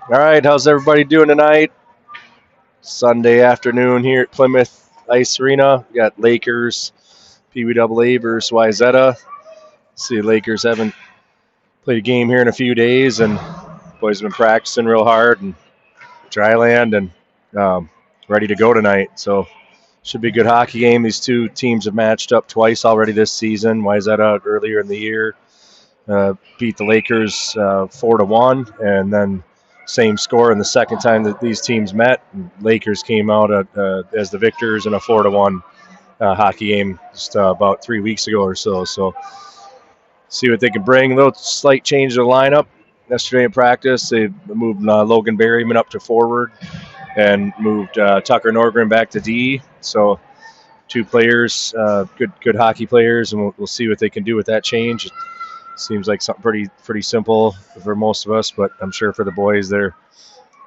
All right, how's everybody doing tonight? Sunday afternoon here at Plymouth Ice Arena. We got Lakers, PIC versus Wayzata. See, Lakers haven't played a game here in a few days, and boys have been practicing real hard and dry land and ready to go tonight. So should be a good hockey game. These two teams have matched up twice already this season. Wayzata earlier in the year beat the Lakers 4-1, and then same score in the second time that these teams met. Lakers came out as the victors in a 4-1 hockey game just about 3 weeks ago or so. So see what they can bring. A little slight change of the lineup. Yesterday in practice, they moved Logan Berryman up to forward and moved Tucker Norgren back to D. So two players, good hockey players, and we'll see what they can do with that change. Seems like something pretty simple for most of us, but I'm sure for the boys, they're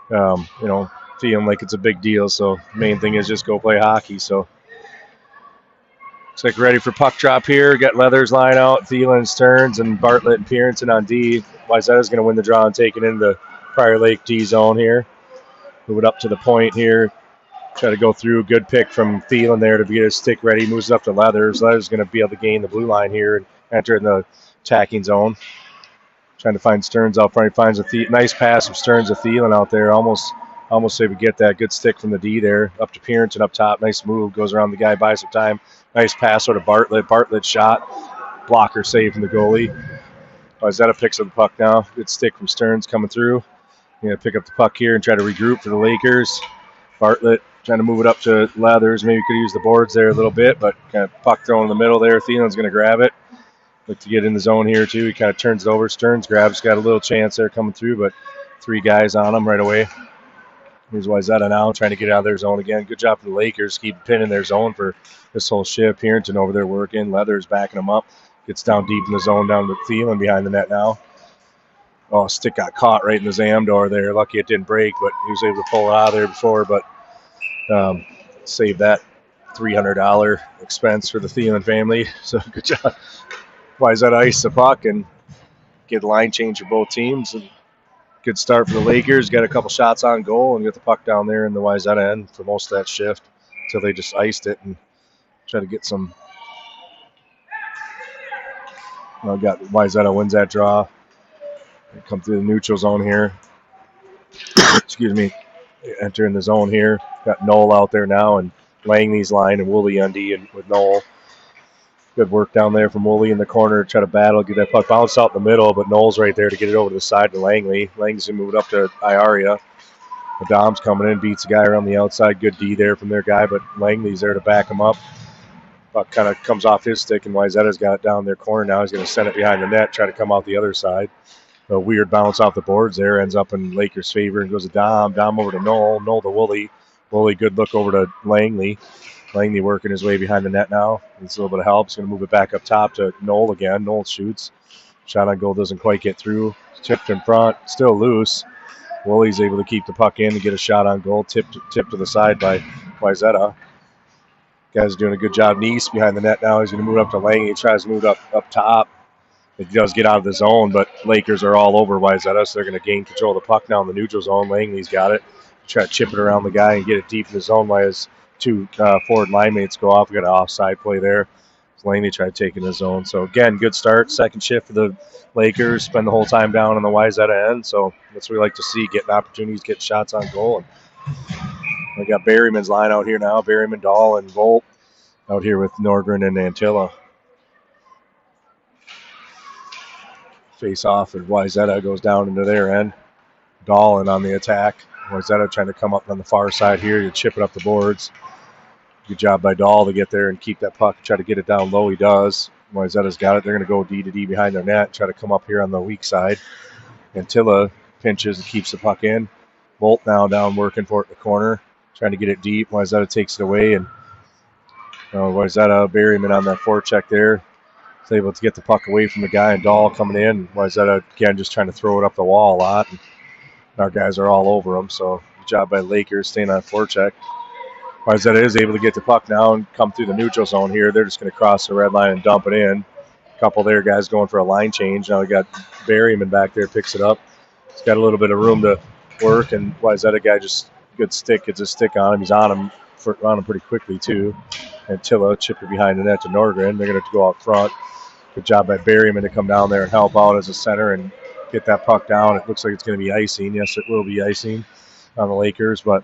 feeling like it's a big deal. So main thing is just go play hockey. So looks like ready for puck drop here. Got Leathers line out, Thielen, Stearns, and Bartlett and Pierenton on D. Wayzata's going to win the draw and take it into the PriorLake D zone here. Move it up to the point here. Try to go through. Good pick from Thielen there to get his stick ready. Moves it up to Leathers. Leathers is going to be able to gain the blue line here and enter in the attacking zone. Trying to find Stearns out front. He finds a nice pass from Stearns to Thielen out there. Almost able to get that good stick from the D there. Up to Pierenton up top. Nice move. Goes around the guy, buys some time. Nice pass over to Bartlett. Bartlett shot. Blocker save from the goalie. Wayzata picks up the puck now. Good stick from Stearns coming through. Going to pick up the puck here and try to regroup for the Lakers. Bartlett trying to move it up to Leathers. Maybe could use the boards there a little bit, but kind of puck thrown in the middle there. Thielen's going to grab it. Look to get in the zone here, too. He kind of turns it over. Stearns grabs. Got a little chance there coming through, but three guys on him right away. Here's Wayzata now trying to get out of their zone again. Good job for the Lakers. Keep pinning their zone for this whole shift. Pierenton over there working. Leathers backing him up. Gets down deep in the zone down with Thielen behind the net now. Oh, stick got caught right in the Zam door there. Lucky it didn't break, but he was able to pull it out of there before, but save that $300 expense for the Thielen family. So good job. Wayzata ice the puck and get a line change for both teams. And good start for the Lakers. Got a couple shots on goal and get the puck down there in the Wayzata end for most of that shift until they just iced it and try to get some. Got Wayzata wins that draw. They come through the neutral zone here. Excuse me. Enter in the zone here. Got Noel out there now and Langley's line and Woolley on D and with Noel. Good work down there from Woolley in the corner. Try to battle, get that puck bounced out in the middle, but Noel's right there to get it over to the side to Langley. Langley's going to move it up to Iaria. Adam's coming in, beats a guy around the outside. Good D there from their guy, but Langley's there to back him up. Puck kind of comes off his stick, and Wayzata's got it down their corner now. He's going to send it behind the net, try to come out the other side. A weird bounce off the boards there, ends up in Lakers' favor and goes to Dom. Dom over to Noel. Noel to Woolley. Woolley, good look over to Langley. Langley working his way behind the net now. Needs a little bit of help. He's going to move it back up top to Noel again. Noel shoots. Shot on goal doesn't quite get through. Tipped in front. Still loose. Woolley's able to keep the puck in and get a shot on goal. Tipped to the side by Wayzata. Guy's doing a good job. Neese behind the net now. He's going to move it up to Langley. He tries to move it up top. It does get out of the zone, but Lakers are all over Wayzata, so they're going to gain control of the puck now in the neutral zone. Langley's got it. Try to chip it around the guy and get it deep in the zone while his two forward line mates go off. We got an offside play there. Langley tried taking the zone. So, again, good start. Second shift for the Lakers. Spend the whole time down on the Wayzata end. So, that's what we like to see, getting opportunities, getting shots on goal. And we got Berryman's line out here now. Berryman, Dahl, and Volt out here with Norgren and Antilla. Face off, and Wayzata goes down into their end. Dahlin on the attack. Wayzata trying to come up on the far side here to chip it up the boards. Good job by Dahl to get there and keep that puck, try to get it down low. He does. Wayzata's got it. They're going to go D to D behind their net, try to come up here on the weak side. Antilla pinches and keeps the puck in. Bolt now down working for it in the corner, trying to get it deep. Wayzata takes it away, and Wayzata, Berryman on that forecheck there. Is able to get the puck away from the guy, and Dahl coming in. Wayzata, again, just trying to throw it up the wall a lot. And our guys are all over them, so good job by Lakers staying on forecheck. Wayzata is able to get the puck now and come through the neutral zone here. They're just going to cross the red line and dump it in. A couple there guys going for a line change. Now we got Berryman back there, picks it up. He's got a little bit of room to work, and Wayzata guy just good stick, gets a stick on him. He's on him pretty quickly too. And Tilla chip it behind the net to Norgren. They're going to go out front. Good job by Berryman to come down there and help out as a center and get that puck down. It looks like it's going to be icing. Yes, it will be icing on the Lakers, but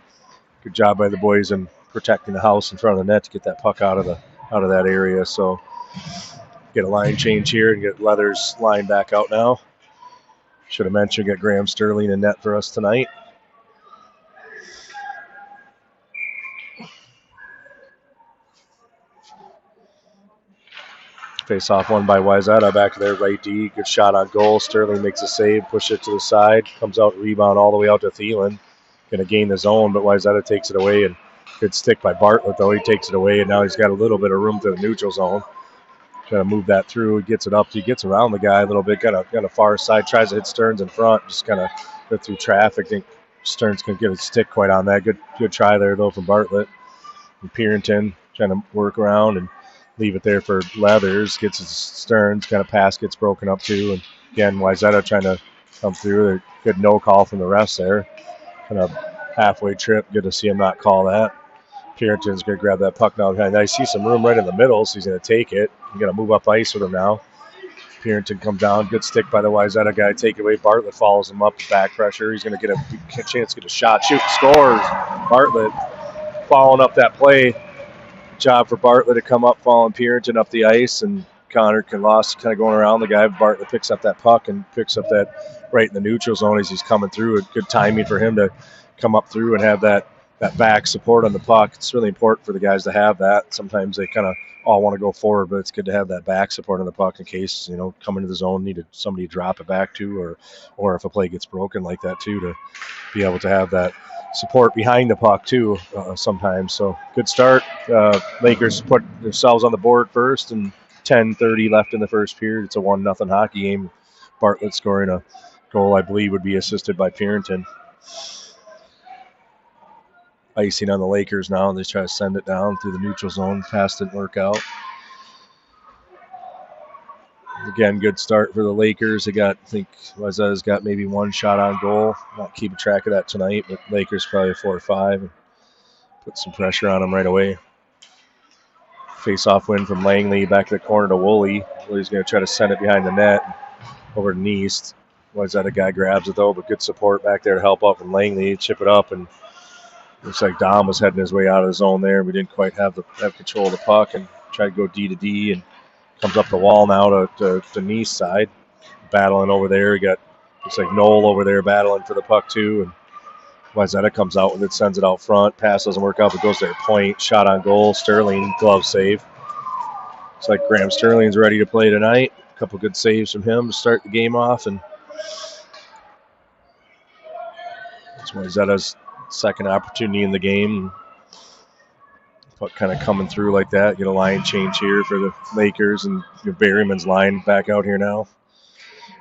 good job by the boys in protecting the house in front of the net to get that puck out of that area. So get a line change here and get Leathers line back out now. Should have mentioned, got Graham Sterling in net for us tonight. Face off one by Wayzata back to their right D. Good shot on goal. Sterling makes a save, push it to the side, comes out, rebound all the way out to Thielen. Going to gain the zone, but Wayzata takes it away. And good stick by Bartlett, though. He takes it away, and now he's got a little bit of room to the neutral zone. Trying to move that through. He gets it up. He gets around the guy a little bit, kind of far side, tries to hit Stearns in front, just kind of go through traffic. I think Stearns can get a stick quite on that. Good try there, though, from Bartlett. And Pierington trying to work around and leave it there for Leathers. Gets his Stearns, kind of pass gets broken up too. And again, Wayzata trying to come through. Good no call from the refs there. Kind of halfway trip. Good to see him not call that. Pierington's going to grab that puck now behind. I see some room right in the middle, so he's going to take it. He's going to move up ice with him now. Pierington comes down. Good stick by the Wayzata guy. Take it away. Bartlett follows him up. Back pressure. He's going to get a chance to get a shot. Shoot, scores. Bartlett following up that play. Good job for Bartlett to come up, following Pierington up the ice, and Connor lost kind of going around the guy. Bartlett picks up that puck and picks up that right in the neutral zone as he's coming through. Good timing for him to come up through and have that back support on the puck. It's really important for the guys to have that. Sometimes they kind of all want to go forward, but it's good to have that back support on the puck in case, coming to the zone, needed somebody to drop it back to, or if a play gets broken like that too, to be able to have that support behind the puck too sometimes. So good start. Lakers put themselves on the board first, and 10:30 left in the first period. It's a 1-0 hockey game. Bartlett scoring a goal, I believe, would be assisted by Pierington. Icing on the Lakers now, and they try to send it down through the neutral zone. Pass didn't work out. Again, good start for the Lakers. I think Wayzata's got maybe one shot on goal. Not keeping track of that tonight, but Lakers probably 4 or 5. And put some pressure on them right away. Face-off win from Langley. Back to the corner to Woolley. Woolley's going to try to send it behind the net over to Neist. Wayzata guy grabs it, though, but good support back there to help out from Langley. Chip it up, and looks like Dom was heading his way out of the zone there. We didn't quite have control of the puck and tried to go D to D, and comes up the wall now to Neist's side. Battling over there. Looks like Knoll over there battling for the puck too. And Wayzata comes out with it, sends it out front. Pass doesn't work out, but goes to their point. Shot on goal. Sterling, glove save. Looks like Graham Sterling's ready to play tonight. A couple good saves from him to start the game off. And it's Wayzata's second opportunity in the game. Puck kind of coming through like that. Get a line change here for the Lakers, and Berryman's line back out here now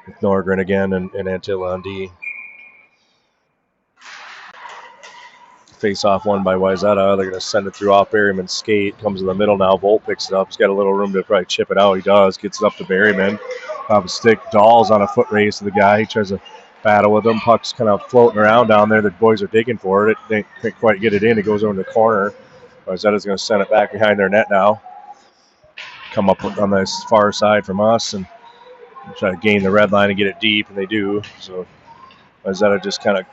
with Norgren again and Antilla on D. Face off one by Wayzata. They're going to send it through off Berryman's skate. Comes to the middle now. Volt picks it up. He's got a little room to probably chip it out. He does. Gets it up to Berryman. Off a stick. Dahl's on a foot race to the guy. He tries to battle with him. Puck's kind of floating around down there. The boys are digging for it. They can't quite get it in. It goes over the corner. Wayzata's going to send it back behind their net now. Come up on this far side from us and try to gain the red line and get it deep, and they do. So Wayzata just kind of,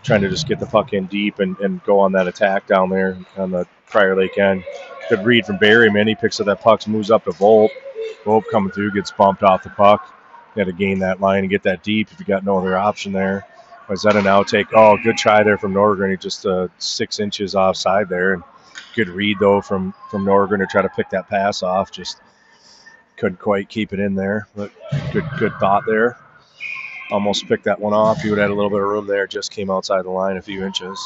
trying to just get the puck in deep and go on that attack down there on the PriorLake end. Good read from Berryman. He picks up that puck, moves up to Volpe. Volpe coming through, gets bumped off the puck. You got to gain that line and get that deep if you got no other option there. Wayzata now good try there from Norgren. He just 6 inches offside there. And good read, though, from Norgren to try to pick that pass off. Just couldn't quite keep it in there. But good thought there. Almost picked that one off. He would have had a little bit of room there. Just came outside the line a few inches.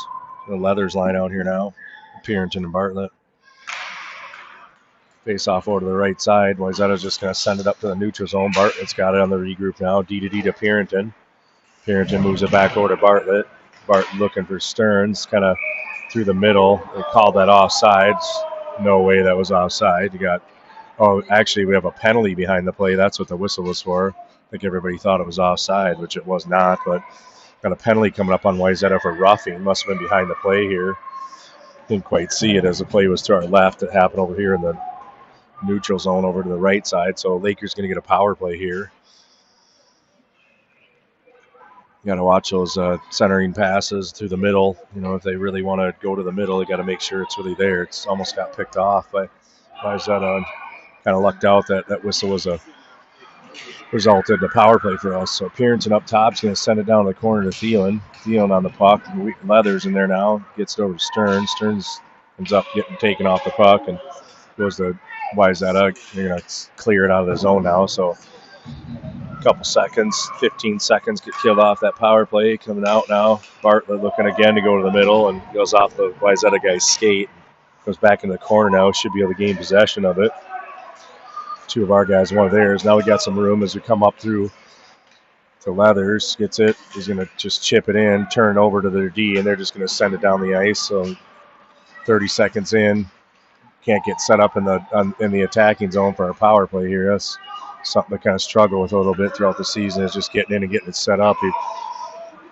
The Leathers line out here now. Pierington and Bartlett. Face off over to the right side. Wayzata's just going to send it up to the neutral zone. Bartlett's got it on the regroup now. D to D to Pierington. Pierington moves it back over to Bartlett. Bartlett looking for Stearns, kind of through the middle. They called that offsides. No way that was offside. Actually, we have a penalty behind the play. That's what the whistle was for. I think everybody thought it was offside, which it was not, but Got a penalty coming up on Wayzata for roughing. Must have been behind the play here. Didn't quite see it as the play was to our left. It happened over here in the neutral zone over to the right side. So Lakers going to get a power play here. You got to watch those centering passes through the middle. You know, if they really want to go to the middle, they got to make sure it's really there. It's almost got picked off by Wayzata. Kind of lucked out that whistle was a resulted in a power play for us. So Pierenton up top is going to send it down to the corner to Thielen. Thielen on the puck. Leathers in there now. Gets it over to Stearns. Stearns ends up getting taken off the puck and goes to Wayzata. They're going to clear it out of the zone now. So a couple seconds, 15 seconds get killed off that power play. Coming out now. Bartlett looking again to go to the middle and goes off the Wayzata guy's skate. Goes back in the corner now. Should be able to gain possession of it. Two of our guys, one of theirs. Now we got some room as we come up through to Leathers. Gets it. He's going to just chip it in, turn over to their D, and they're just going to send it down the ice. So 30 seconds in. Can't get set up in the attacking zone for our power play here. That's something to kind of struggle with a little bit throughout the season is just getting in and getting it set up.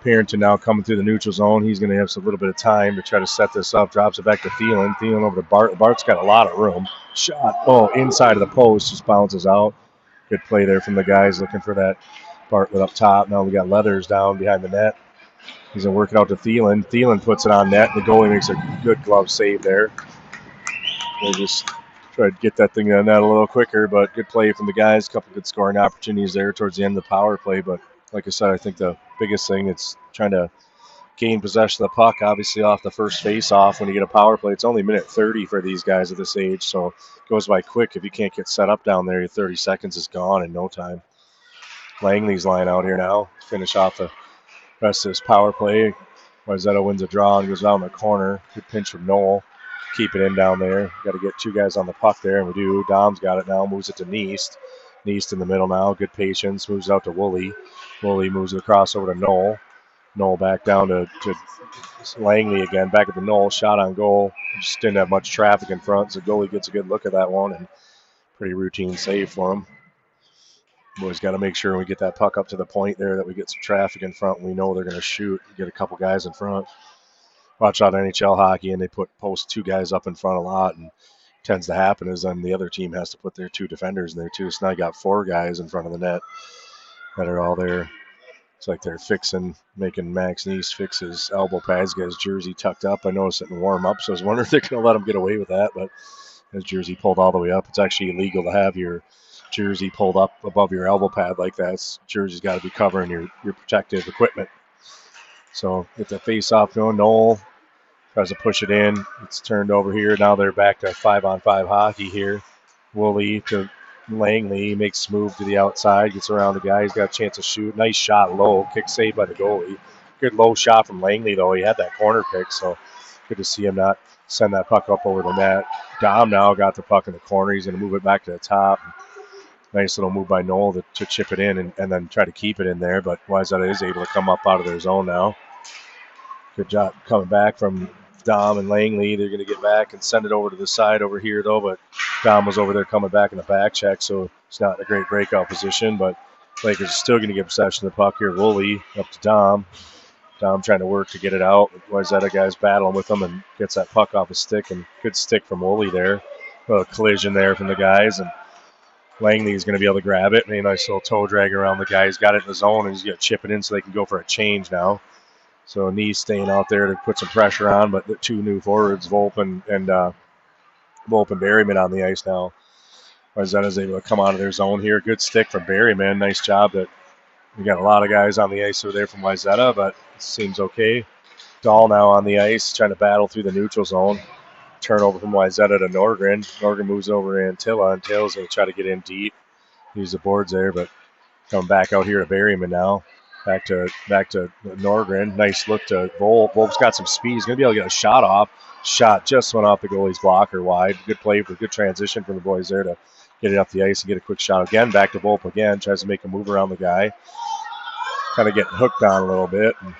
Pierenton now coming through the neutral zone. He's going to have a little bit of time to try to set this up. Drops it back to Thielen. Thielen over to Bart. Bart's got a lot of room. Shot. Oh, inside of the post. Just bounces out. Good play there from the guys looking for that Bartlett up top. Now we got Leathers down behind the net. He's going to work it out to Thielen. Thielen puts it on net. The goalie makes a good glove save there. They just try to get that thing on net a little quicker, but good play from the guys. A couple good scoring opportunities there towards the end of the power play, but like I said, I think the biggest thing is trying to gain possession of the puck, obviously off the first face-off when you get a power play. It's only minute 30 for these guys at this age, so it goes by quick. If you can't get set up down there, your 30 seconds is gone in no time. Langley's line out here now. Finish off the rest of this power play. Wayzata wins a draw and goes down the corner. Good pinch from Noel. Keep it in down there. Got to get two guys on the puck there, and we do. Dom's got it now. Moves it to Neist. Neist in the middle now. Good patience. Moves out to Woolley. Woolley moves it across over to Noel. Noel back down to Langley again. Back at the Noel. Shot on goal. Just didn't have much traffic in front, so goalie gets a good look at that one, and pretty routine save for him. Boys got to make sure when we get that puck up to the point there that we get some traffic in front. We know they're going to shoot. Get a couple guys in front. Watch out NHL hockey, and they post two guys up in front a lot, and tends to happen is then the other team has to put their two defenders in there too. So now you got four guys in front of the net that are all there. It's like they're making Max Neist fix his elbow pads, get his jersey tucked up. I noticed it in warm-up, so I was wondering if they're going to let him get away with that, but his jersey pulled all the way up. It's actually illegal to have your jersey pulled up above your elbow pad like that. Jersey's got to be covering your protective equipment. So get the face-off going. Noel tries to push it in. It's turned over here. Now they're back to 5-on-5 hockey here. Woolley to Langley. Makes a move to the outside. Gets around the guy. He's got a chance to shoot. Nice shot low. Kick saved by the goalie. Good low shot from Langley, though. He had that corner pick, so good to see him not send that puck up over the net. Dom now got the puck in the corner. He's going to move it back to the top. Nice little move by Noel to chip it in and then try to keep it in there, but Wayzata is able to come up out of their zone now. Good job coming back from Dom and Langley. They're going to get back and send it over to the side over here, though, but Dom was over there coming back in the back check, so it's not a great breakout position, but Lakers are still going to get possession of the puck here. Woolley up to Dom. Dom trying to work to get it out. Wayzata guy's battling with him and gets that puck off his stick, and good stick from Woolley there. A little collision there from the guys, and Langley is going to be able to grab it. Made a nice little toe drag around the guy. He's got it in the zone, and he's going to chip it in so they can go for a change now. So Neist staying out there to put some pressure on, but the two new forwards, Volpe and Berryman on the ice now. Wayzata's able to come out of their zone here. Good stick from Berryman. Nice job. That we got a lot of guys on the ice over there from Wayzata, but it seems okay. Dahl now on the ice, trying to battle through the neutral zone. Turnover from Wayzata to Norgren. Norgren moves over to Antilla. Antilla's going to try to get in deep. Use the boards there, but coming back out here to Berryman now. Back to Norgren. Nice look to Volpe. Volpe's got some speed. He's going to be able to get a shot off. Shot just went off the goalie's blocker wide. Good play for good transition from the boys there to get it up the ice and get a quick shot again. Back to Volpe again. Tries to make a move around the guy. Kind of getting hooked on a little bit and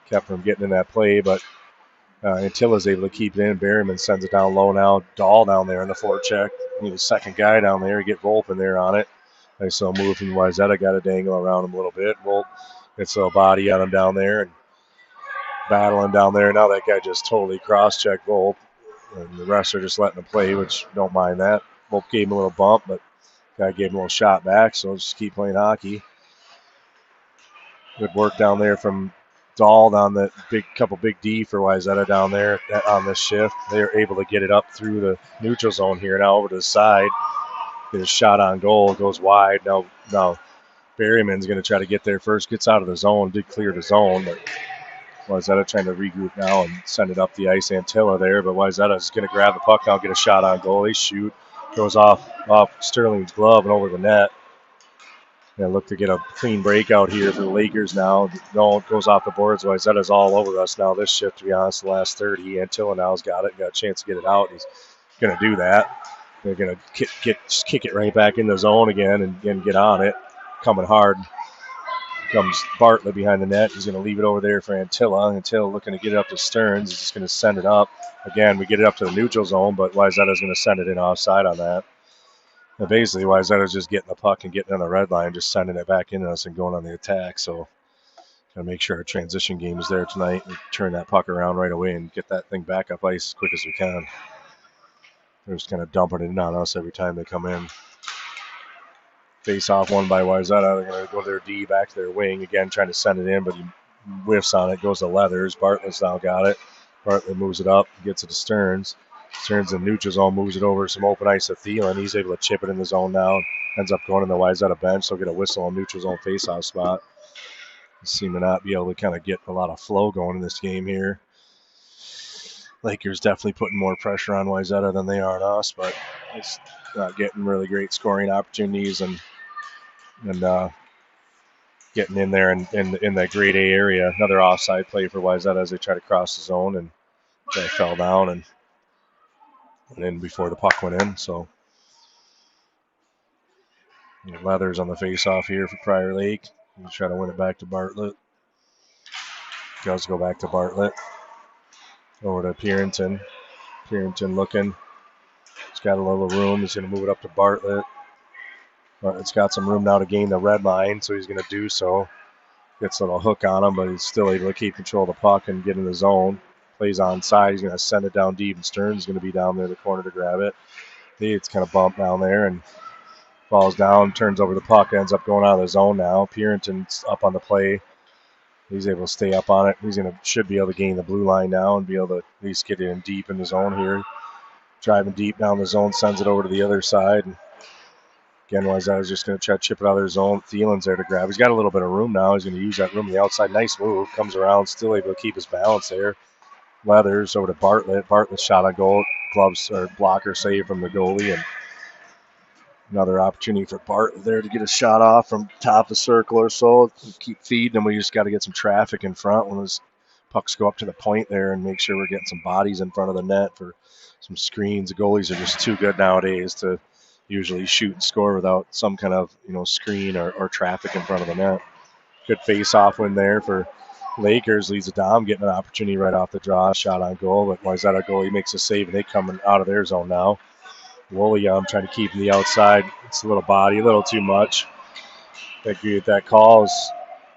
kept from getting in that play, but Antilla's able to keep it in. Berryman sends it down low now. Dahl down there in the forecheck. Need a second guy down there. Get Volpe in there on it. Nice little move from Wayzata. Got to dangle around him a little bit. Volpe Gets a little body on him down there and battling down there. Now that guy just totally cross-checked Volpe, and the rest are just letting him play, which don't mind that. Volpe gave him a little bump, but guy gave him a little shot back, so just keep playing hockey. Good work down there from Dahl on the couple big D for Wayzata down there on this shift. They're able to get it up through the neutral zone here now over to the side. Get a shot on goal, goes wide. Now Berryman's going to try to get there first, gets out of the zone, did clear the zone, but Wayzata trying to regroup now and send it up the ice. Antilla there, but Wayzata's going to grab the puck now, get a shot on goal. They shoot, goes off Sterling's glove and over the net. And look to get a clean breakout here for the Lakers now. No, it goes off the boards. Wayzata's all over us now this shift, to be honest, the last 30. Antilla now's got it, got a chance to get it out. He's going to do that. They're going to kick it right back in the zone again and get on it. Coming hard. Comes Bartlett behind the net. He's going to leave it over there for Antilla. Antilla looking to get it up to Stearns. He's just going to send it up. Again, we get it up to the neutral zone, but Wayzata's going to send it in offside on that. And basically, Wayzata's just getting the puck and getting on the red line, just sending it back into us and going on the attack. So, got to make sure our transition game is there tonight and turn that puck around right away and get that thing back up ice as quick as we can. They're just kind of dumping it in on us every time they come in. Face off one by Wayzata. They're going to go to their D back to their wing again, trying to send it in, but he whiffs on it, goes to Leathers. Bartlett's now got it. Bartlett moves it up, gets it to Stearns. Stearns in neutral zone, moves it over some open ice to Thielen. He's able to chip it in the zone now. Ends up going in the Wayzata bench. So get a whistle on neutral zone face-off spot. They seem to not be able to kind of get a lot of flow going in this game here. Lakers definitely putting more pressure on Wayzata than they are on us, but it's not getting really great scoring opportunities and getting in there in that grade A area. Another offside play for Wayzata as they try to cross the zone and they fell down and in before the puck went in. So Leathers on the face-off here for Prior Lake. He'll try to win it back to Bartlett. Does go back to Bartlett. Over to Purinton. Purinton looking. He's got a little room. He's going to move it up to Bartlett. Bartlett's got some room now to gain the red line, so he's going to do so. Gets a little hook on him, but he's still able to keep control of the puck and get in the zone. Plays onside. He's going to send it down deep, and Stearns is going to be down there in the corner to grab it. It's kind of bumped down there and falls down, turns over the puck, ends up going out of the zone now. Purinton's up on the play. He's able to stay up on it. Should be able to gain the blue line now and be able to at least get in deep in the zone here. Driving deep down the zone, sends it over to the other side. And again, Wayzata's just going to try to chip it out of their zone. Thielen's there to grab. He's got a little bit of room now. He's going to use that room on the outside. Nice move. Comes around, still able to keep his balance there. Leathers over to Bartlett. Bartlett's shot on goal. Gloves or blocker save from the goalie. And another opportunity for Bartlett there to get a shot off from top of the circle or so. Keep feeding him. We just got to get some traffic in front when those pucks go up to the point there and make sure we're getting some bodies in front of the net for some screens. The goalies are just too good nowadays to usually shoot and score without some kind of screen or traffic in front of the net. Good face-off win there for Lakers. Leads to Dom getting an opportunity right off the draw. Shot on goal, but Wayzata goalie makes a save, and they come out of their zone now. Woolley trying to keep him the outside. It's a little body, a little too much. I agree with that call.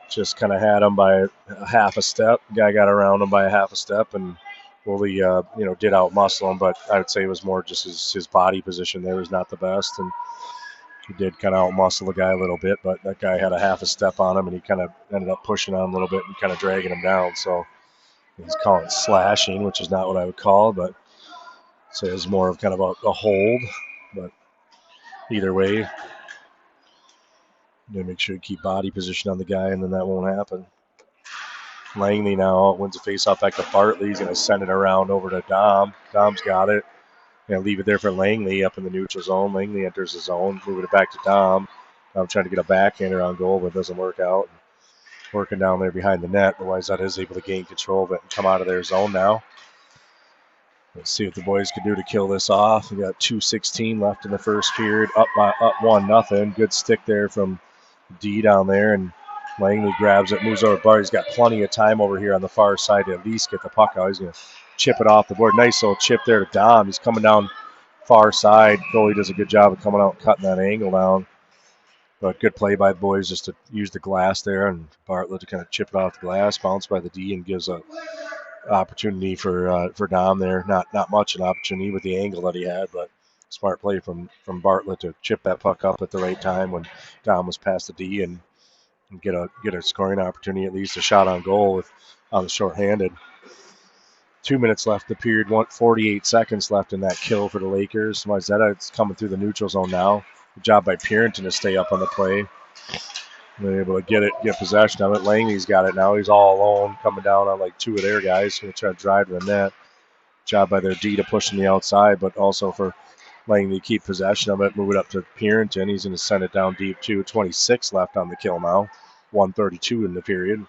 Just kind of had him by a half a step. Guy got around him by a half a step, and Woolley, did out-muscle him, but I would say it was more just his body position there was not the best, and he did kind of out-muscle the guy a little bit, but that guy had a half a step on him, and he kind of ended up pushing on him a little bit and kind of dragging him down. So he's calling it slashing, which is not what I would call, but so it was more of kind of a hold. But either way, you make sure you keep body position on the guy, and then that won't happen. Langley now wins a face-off back to Bartley. He's going to send it around over to Dom. Dom's got it. Going to leave it there for Langley up in the neutral zone. Langley enters the zone, moving it back to Dom. Dom trying to get a backhander on goal, but it doesn't work out. Working down there behind the net. Wayzata is able to gain control of it and come out of their zone now. Let's see what the boys can do to kill this off. We got 2:16 left in the first period. Up 1-0. Good stick there from D down there, and Langley grabs it, moves over Bart. He's got plenty of time over here on the far side to at least get the puck out. He's going to chip it off the board. Nice little chip there to Dom. He's coming down far side. Goalie does a good job of coming out and cutting that angle down. But good play by the boys just to use the glass there, and Bartlett to kind of chip it off the glass, bounce by the D, and gives a opportunity for Dom there. Not much an opportunity with the angle that he had, but smart play from Bartlett to chip that puck up at the right time when Dom was past the D and get a scoring opportunity, at least a shot on goal with on the shorthanded. 2 minutes left in the period, 48 seconds left in that kill for the Lakers. Wayzata is coming through the neutral zone now. Good job by Purinton to stay up on the play. They're able to get possession of it. Langley's got it now. He's all alone, coming down on like two of their guys. Going to try to drive to the net. Job by their D to push in the outside, but also for Langley to keep possession of it, move it up to Purinton. He's going to send it down deep too. 26 left on the kill now. 1:32 in the period.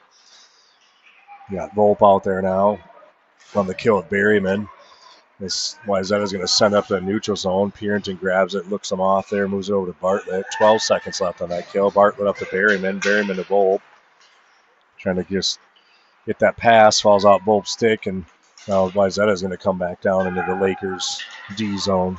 You got Volpe out there now on the kill of Berryman. This Wayzata's going to send up to the neutral zone. Purinton grabs it, looks him off there, moves it over to Bartlett. 12 seconds left on that kill. Bartlett up to Berryman. Berryman to Volpe. Trying to just get that pass, falls out Volpe's stick, and now Wayzata's going to come back down into the Lakers D zone.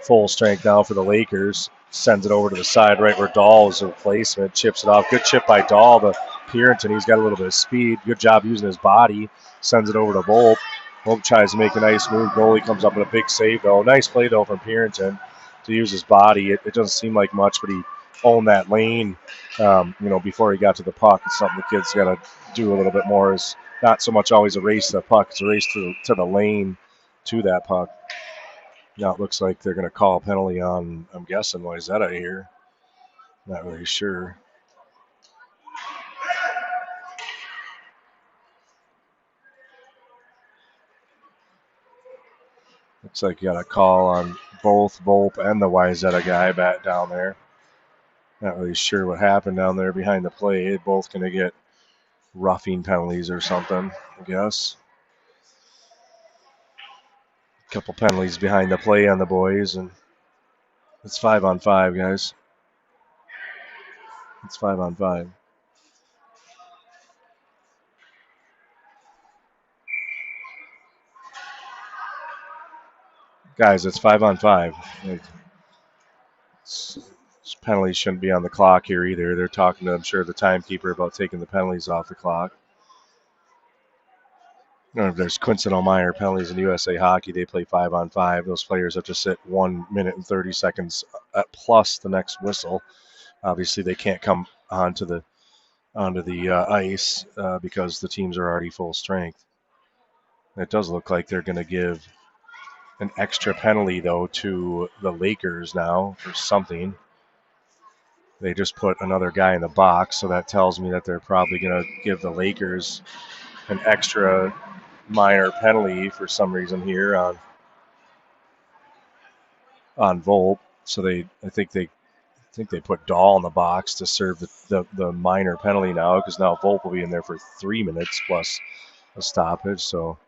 Full strength now for the Lakers. Sends it over to the side right where Dahl is a replacement. Chips it off. Good chip by Dahl to Purinton. He's got a little bit of speed. Good job using his body. Sends it over to Volpe. Volpe tries to make a nice move. Goalie comes up with a big save, though. Nice play, though, from Purinton to use his body. It doesn't seem like much, but he owned that lane, before he got to the puck. It's something the kids got to do a little bit more. Is not so much always a race to the puck. It's a race to the lane to that puck. Now it looks like they're going to call a penalty on, I'm guessing, Wayzata here. Not really sure. Looks like you got a call on both Volpe and the Wayzata guy back down there. Not really sure what happened down there behind the play. They're both going to get roughing penalties or something, I guess. A couple penalties behind the play on the boys, and it's 5-on-5, guys. It's 5-on-5. Guys, it's 5-on-5. Penalties shouldn't be on the clock here either. They're talking to, I'm sure, the timekeeper about taking the penalties off the clock. There's coincidental minor penalties in USA Hockey. They play 5-on-5. Those players have to sit 1 minute and 30 seconds plus the next whistle. Obviously, they can't come onto the ice because the teams are already full strength. It does look like they're going to give an extra penalty, though, to the Lakers now for something. They just put another guy in the box, so that tells me that they're probably going to give the Lakers an extra minor penalty for some reason here on Volpe. So I think they put Dahl in the box to serve the minor penalty now, because now Volpe will be in there for 3 minutes plus a stoppage. So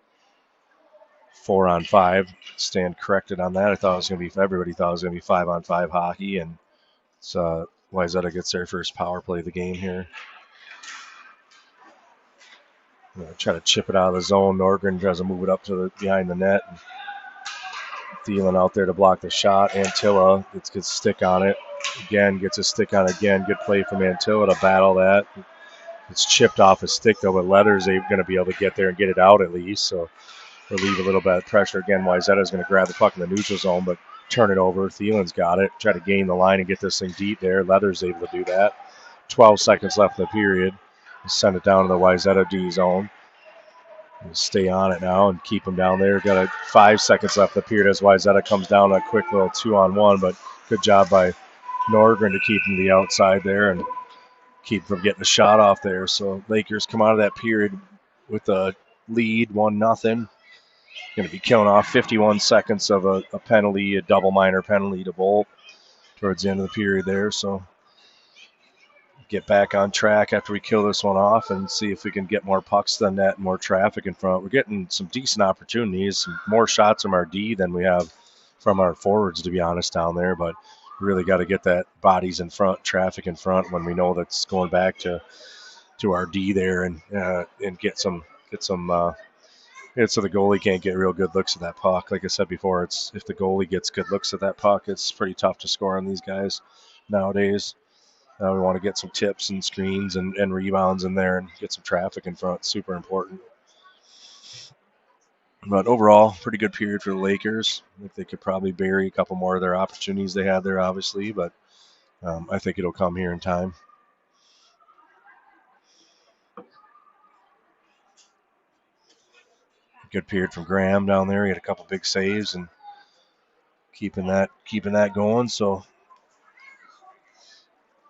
4-on-5. Stand corrected on that. I thought it was going to be, everybody thought it was going to be 5-on-5 hockey, and so Wayzata gets their first power play of the game here. Try to chip it out of the zone. Norgren tries to move it up to behind the net. Thielen out there to block the shot. Antilla gets a stick on it. Again, gets a stick on it again. Good play from Antilla to battle that. It's chipped off his stick, though, but Leather's going to be able to get there and get it out at least. So relieve a little bit of pressure. Again, Wayzata's going to grab the puck in the neutral zone, but turn it over. Thielen's got it. Try to gain the line and get this thing deep there. Leather's able to do that. 12 seconds left in the period. Send it down to the Wayzata D zone. Stay on it now and keep them down there. Got 5 seconds left in the period as Wayzata comes down a quick little 2-on-1, but good job by Norgren to keep him to the outside there and keep from getting a shot off there. So Lakers come out of that period with a lead, 1-0. Going to be killing off 51 seconds of a penalty, a double minor penalty to Volpe towards the end of the period there. So get back on track after we kill this one off and see if we can get more pucks than that and more traffic in front. We're getting some decent opportunities, some more shots from our D than we have from our forwards, to be honest, down there. But we really got to get that bodies in front, traffic in front when we know that's going back to our D there and get some so the goalie can't get real good looks at that puck. Like I said before, if the goalie gets good looks at that puck, it's pretty tough to score on these guys nowadays. Now we want to get some tips and screens and rebounds in there and get some traffic in front. Super important. But overall, pretty good period for the Lakers. I think they could probably bury a couple more of their opportunities they had there, obviously, but I think it'll come here in time. Good period from Graham down there. He had a couple big saves and keeping that going. So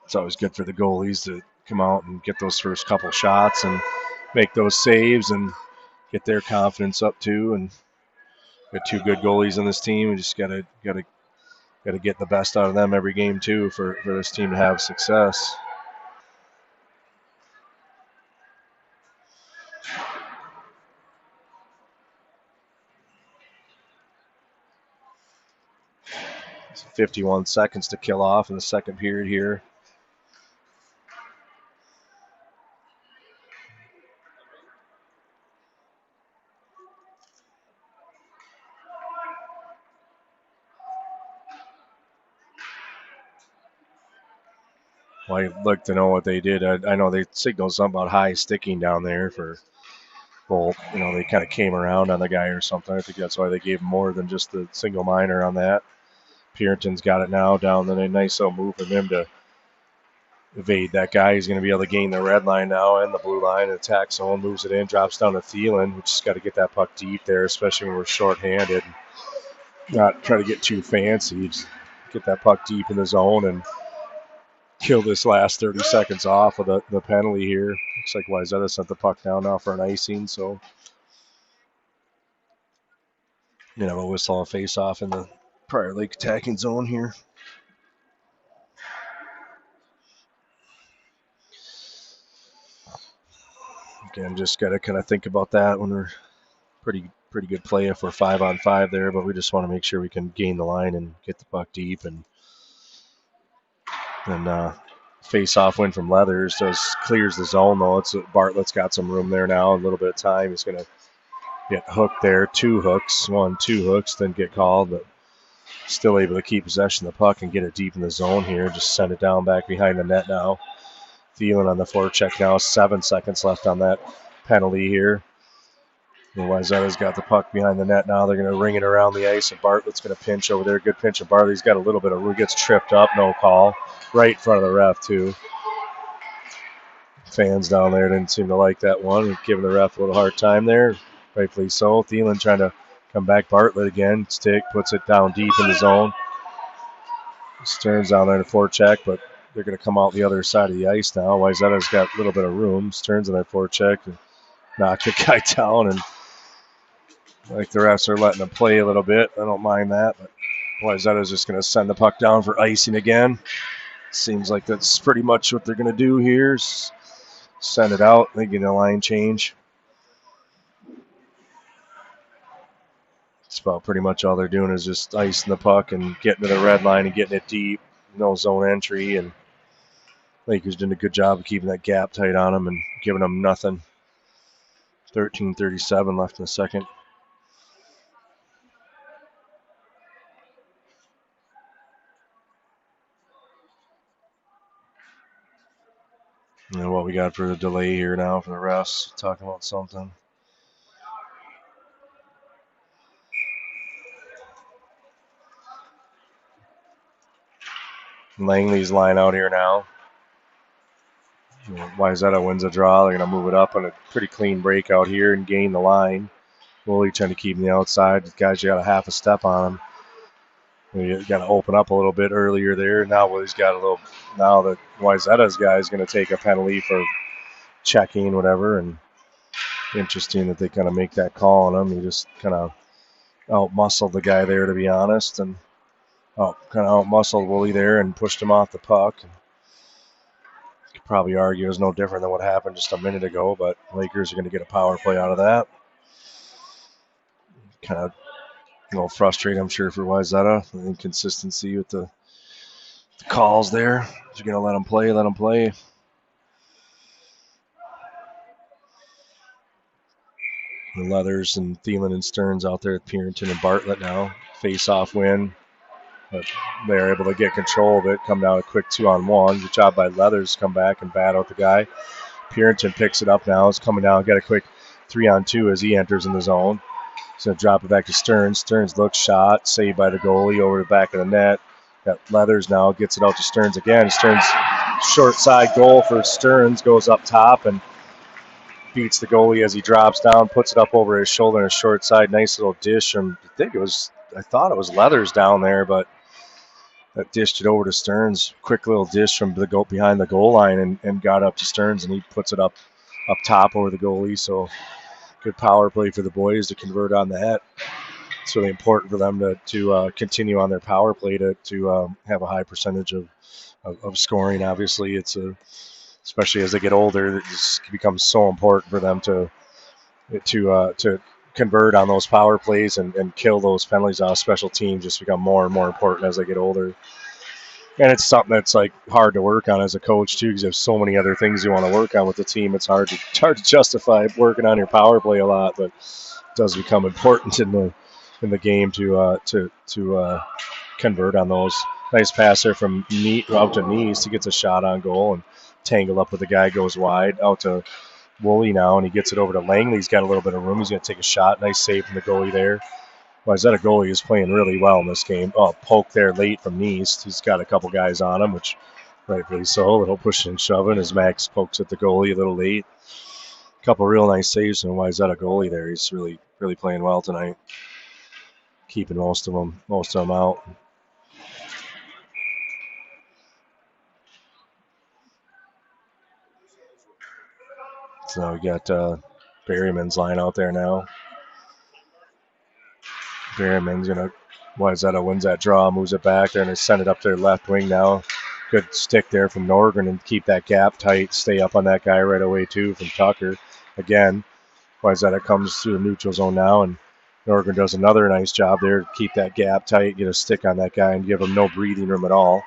it's always good for the goalies to come out and get those first couple shots and make those saves and get their confidence up too. And got two good goalies on this team. We just gotta get the best out of them every game too for this team to have success. It's 51 seconds to kill off in the second period here. Well, I'd like to know what they did. I know they signaled something about high sticking down there for Bolt. They kind of came around on the guy or something. I think that's why they gave him more than just the single minor on that. Purinton's got it now down. Then a nice little move from him to evade that guy. He's going to be able to gain the red line now and the blue line. Attack zone, moves it in, drops down to Thielen. We just got to get that puck deep there, especially when we're shorthanded. Not try to get too fancy. Just get that puck deep in the zone and kill this last 30 seconds off of the penalty here. Looks like Wayzata sent the puck down now for an icing, so a whistle, a face-off in the PriorLake attacking zone here. Again, just got to kind of think about that when we're pretty good play if we're 5-on-5 there, but we just want to make sure we can gain the line and get the puck deep. And face-off win from Leathers clears the zone, though. Bartlett's got some room there now, a little bit of time. He's going to get hooked there, two hooks, then get called, but still able to keep possession of the puck and get it deep in the zone here. Just send it down back behind the net now. Thielen on the forecheck now. 7 seconds left on that penalty here. Wayzata's got the puck behind the net now. They're going to ring it around the ice, and Bartlett's going to pinch over there. Good pinch of Bartlett. He's got a little bit of room. Gets tripped up, no call. Right in front of the ref, too. Fans down there didn't seem to like that one. Giving the ref a little hard time there. Rightfully so. Thielen trying to come back. Bartlett again. Stick, puts it down deep in the zone. Stearns down there to forecheck, but they're going to come out the other side of the ice now. Wayzata's got a little bit of room. Stearns on that forecheck and knock the guy down. And like the refs are letting them play a little bit. I don't mind that, but Wayzata's just going to send the puck down for icing again. Seems like that's pretty much what they're going to do here. Send it out. They get a line change. It's about pretty much all they're doing is just icing the puck and getting to the red line and getting it deep. No zone entry, and Lakers did a good job of keeping that gap tight on them and giving them nothing. 13:37 left in the second. And what we got for the delay here now for the refs, talking about something. Langley's line out here now. Wayzata wins a draw. They're going to move it up on a pretty clean break out here and gain the line. Woolley trying to keep him the outside. The guys got a half a step on him. You got to open up a little bit earlier there. Now Willie's got a little. Now that Wayzata's guy is going to take a penalty for checking, whatever. And interesting that they kind of make that call on him. He just kind of out-muscled the guy there, to be honest, and kind of out-muscled Woolley there and pushed him off the puck. You could probably argue it was no different than what happened just a minute ago, but Lakers are going to get a power play out of that. Kind of a little frustrating, I'm sure, for Wayzata. The inconsistency with the calls there. If you're going to let them play, let them play. The Leathers and Thielen and Stearns out there at Purinton and Bartlett now. Face-off win. But they're able to get control of it, come down a quick 2-on-1. Good job by Leathers, come back and bat out the guy. Purinton picks it up now. Is coming down, get a quick 3-on-2 as he enters in the zone. He's going to drop it back to Stearns. Stearns looks shot, saved by the goalie over the back of the net. Got Leathers now, gets it out to Stearns again. Stearns, short side goal for Stearns, goes up top and beats the goalie as he drops down, puts it up over his shoulder in a short side. Nice little dish from, I thought it was Leathers down there, but that dished it over to Stearns. Quick little dish from the goal behind the goal line and got up to Stearns, and he puts it up top over the goalie. So good power play for the boys to convert on that. It's really important for them to continue on their power play to have a high percentage of scoring. Obviously, it's especially as they get older, it becomes so important for them to convert on those power plays and kill those penalties on special teams. Just become more and more important as they get older. And it's something that's like hard to work on as a coach too, because you have so many other things you want to work on with the team. It's hard to justify working on your power play a lot, but it does become important in the game to convert on those. Nice pass there from out to Neese. He gets a shot on goal and tangled up with the guy, goes wide out to Woolley now, and he gets it over to Langley. He's got a little bit of room. He's going to take a shot. Nice save from the goalie there. Wayzata goalie is playing really well in this game. Oh, poke there late from Neese. He's got a couple guys on him, which rightfully so. A little pushing and shoving as Max pokes at the goalie a little late. A couple real nice saves from Wayzata goalie there. He's really, really playing well tonight. Keeping most of them out. So we got Berryman's line out there now. Berryman's Wayzata wins that draw, moves it back there, and they send it up to their left wing now. Good stick there from Norgren and keep that gap tight. Stay up on that guy right away too from Tucker. Again, Wayzata comes through the neutral zone now, and Norgren does another nice job there to keep that gap tight, get a stick on that guy, and give him no breathing room at all.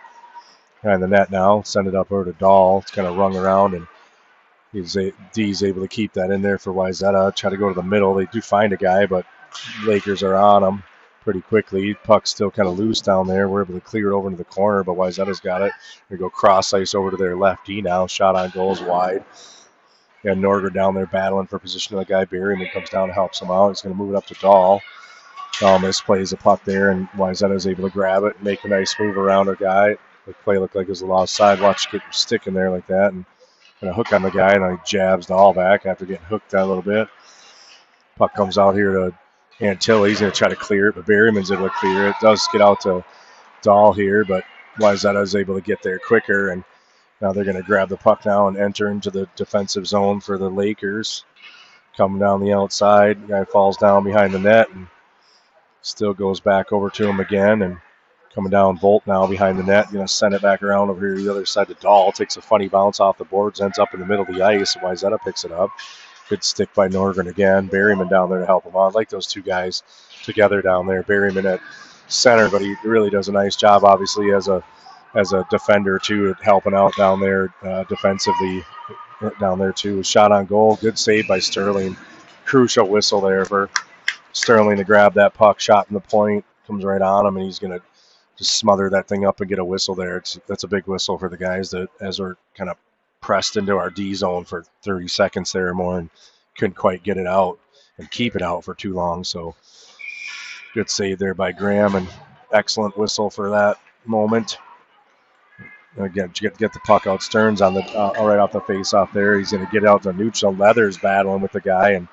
Behind the net now, send it up over to Dahl. It's kind of rung around, and D's able to keep that in there for Wayzata. Try to go to the middle. They do find a guy, but Lakers are on him pretty quickly. Puck's still kind of loose down there. We're able to clear it over into the corner, but Wayzata's got it. They go cross ice over to their left D now. Shot on goal is wide. And Norgren down there battling for position of the guy. Berryman comes down and helps him out. He's going to move it up to Dahl. Dahl misplays the puck there, and Wayzata is able to grab it and make a nice move around a guy. The play looked like it was a lost side. Watch get your stick in there like that, and going to hook on the guy, and he jabs Dahl back after getting hooked a little bit. Puck comes out here to Antilli. He's going to try to clear it, but Berryman's able to clear it. It does get out to Dahl here, but Wayzata is able to get there quicker, and now they're going to grab the puck now and enter into the defensive zone for the Lakers. Coming down the outside, the guy falls down behind the net and still goes back over to him again, and coming down Volt now behind the net. Going to send it back around over here to the other side to Dahl. Takes a funny bounce off the boards, ends up in the middle of the ice. Wayzata picks it up. Good stick by Norgren again. Berryman down there to help him out. I like those two guys together down there. Berryman at center, but he really does a nice job, obviously, as a defender, too, at helping out down there defensively down there, too. Shot on goal. Good save by Sterling. Crucial whistle there for Sterling to grab that puck. Shot in the point. Comes right on him, and he's going to just smother that thing up and get a whistle there. That's a big whistle for the guys that, as we're kind of pressed into our D zone for 30 seconds there or more and couldn't quite get it out and keep it out for too long. So good save there by Graham, and excellent whistle for that moment. Again, get the puck out. Stearns on the right off the face-off there. He's going to get out to neutral. Leathers battling with the guy, and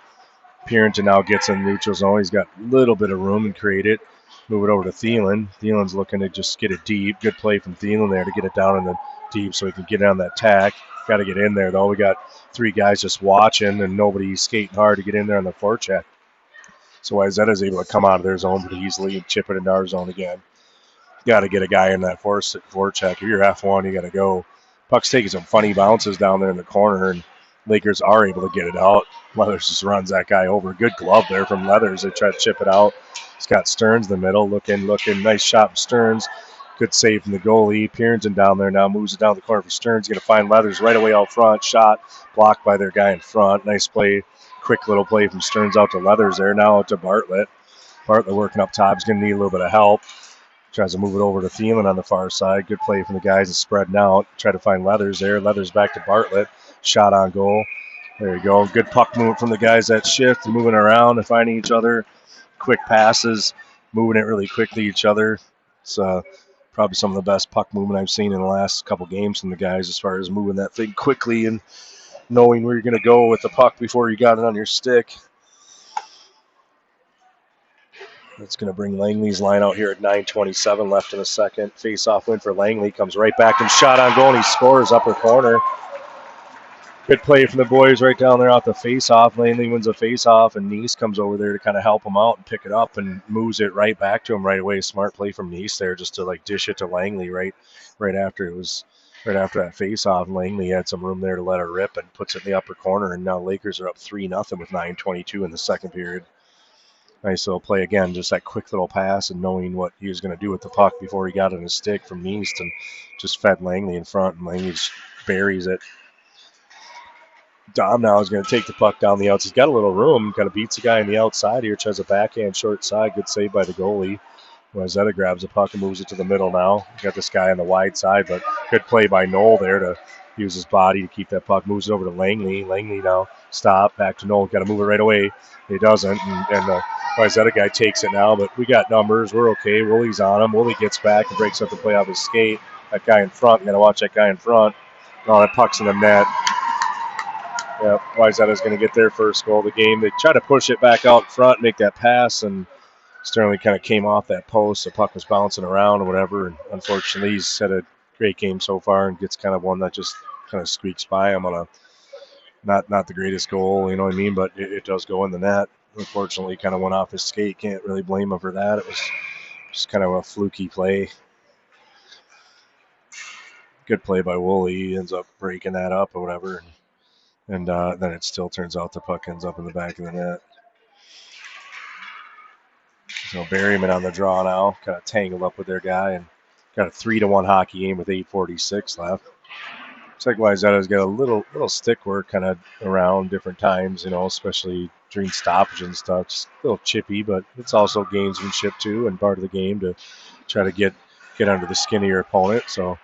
Purinton now gets in the neutral zone. He's got a little bit of room and create it. Move it over to Thielen. Thielen's looking to just get it deep. Good play from Thielen there to get it down in the deep so he can get on that tack. Got to get in there, though. We got three guys just watching and nobody skating hard to get in there on the forecheck. So Wayzata's able to come out of their zone pretty easily and chip it into our zone again. Got to get a guy in that forecheck. If you're F1, you got to go. Puck's taking some funny bounces down there in the corner, and Lakers are able to get it out. Leathers just runs that guy over. Good glove there from Leathers. They try to chip it out. He's got Stearns in the middle. Looking. Nice shot from Stearns. Good save from the goalie. Purinton down there now moves it down the corner for Stearns. Going to find Leathers right away out front. Shot blocked by their guy in front. Nice play. Quick little play from Stearns out to Leathers there. Now out to Bartlett. Bartlett working up top. He's going to need a little bit of help. Tries to move it over to Thielen on the far side. Good play from the guys that's spreading out. Try to find Leathers there. Leathers back to Bartlett. Shot on goal. There you go. Good puck movement from the guys that shift, moving around and finding each other. Quick passes, moving it really quickly each other. It's probably some of the best puck movement I've seen in the last couple games from the guys as far as moving that thing quickly and knowing where you're going to go with the puck before you got it on your stick. That's going to bring Langley's line out here at 9:27 left in the second. Face-off win for Langley. Comes right back and shot on goal, and he scores upper corner. Good play from the boys right down there off the face-off. Langley wins a face-off, and Neese comes over there to kind of help him out and pick it up and moves it right back to him right away. Smart play from Neese there just to like dish it to Langley right after that face-off. Langley had some room there to let her rip and puts it in the upper corner, and now Lakers are up 3-0 with 9:22 in the second period. Nice little play again, just that quick little pass and knowing what he was going to do with the puck before he got it in his stick from Neese and just fed Langley in front, and Langley just buries it. Dom now is going to take the puck down the outs. He's got a little room, kind of beats the guy on the outside here, tries a backhand short side. Good save by the goalie. Wayzata grabs the puck and moves it to the middle now. Got this guy on the wide side, but good play by Noel there to use his body to keep that puck. Moves it over to Langley. Langley now stop, back to Noel. Got to move it right away. He doesn't, and the Wayzata guy takes it now, but we got numbers. We're okay. Woolie's on him. Woolie gets back and breaks up the play off his skate. That guy in front, got to watch that guy in front. Oh, that puck's in the net. Yeah, Wayzata's going to get their first goal of the game. They try to push it back out front, make that pass, and Sterling kind of came off that post. The puck was bouncing around or whatever, and unfortunately he's had a great game so far and gets kind of one that just kind of squeaks by him on a not the greatest goal, you know what I mean, but it does go in the net. Unfortunately, kind of went off his skate. Can't really blame him for that. It was just kind of a fluky play. Good play by Woolley. He ends up breaking that up or whatever. And then it still turns out the puck ends up in the back of the net. So Berryman on the draw now, kind of tangled up with their guy and got a 3-1 hockey game with 8:46 left. Looks like Wayzata's got a little stick work kind of around different times, you know, especially during stoppage and stuff. Just a little chippy, but it's also gamesmanship too and part of the game to try to get under the skin of your opponent. So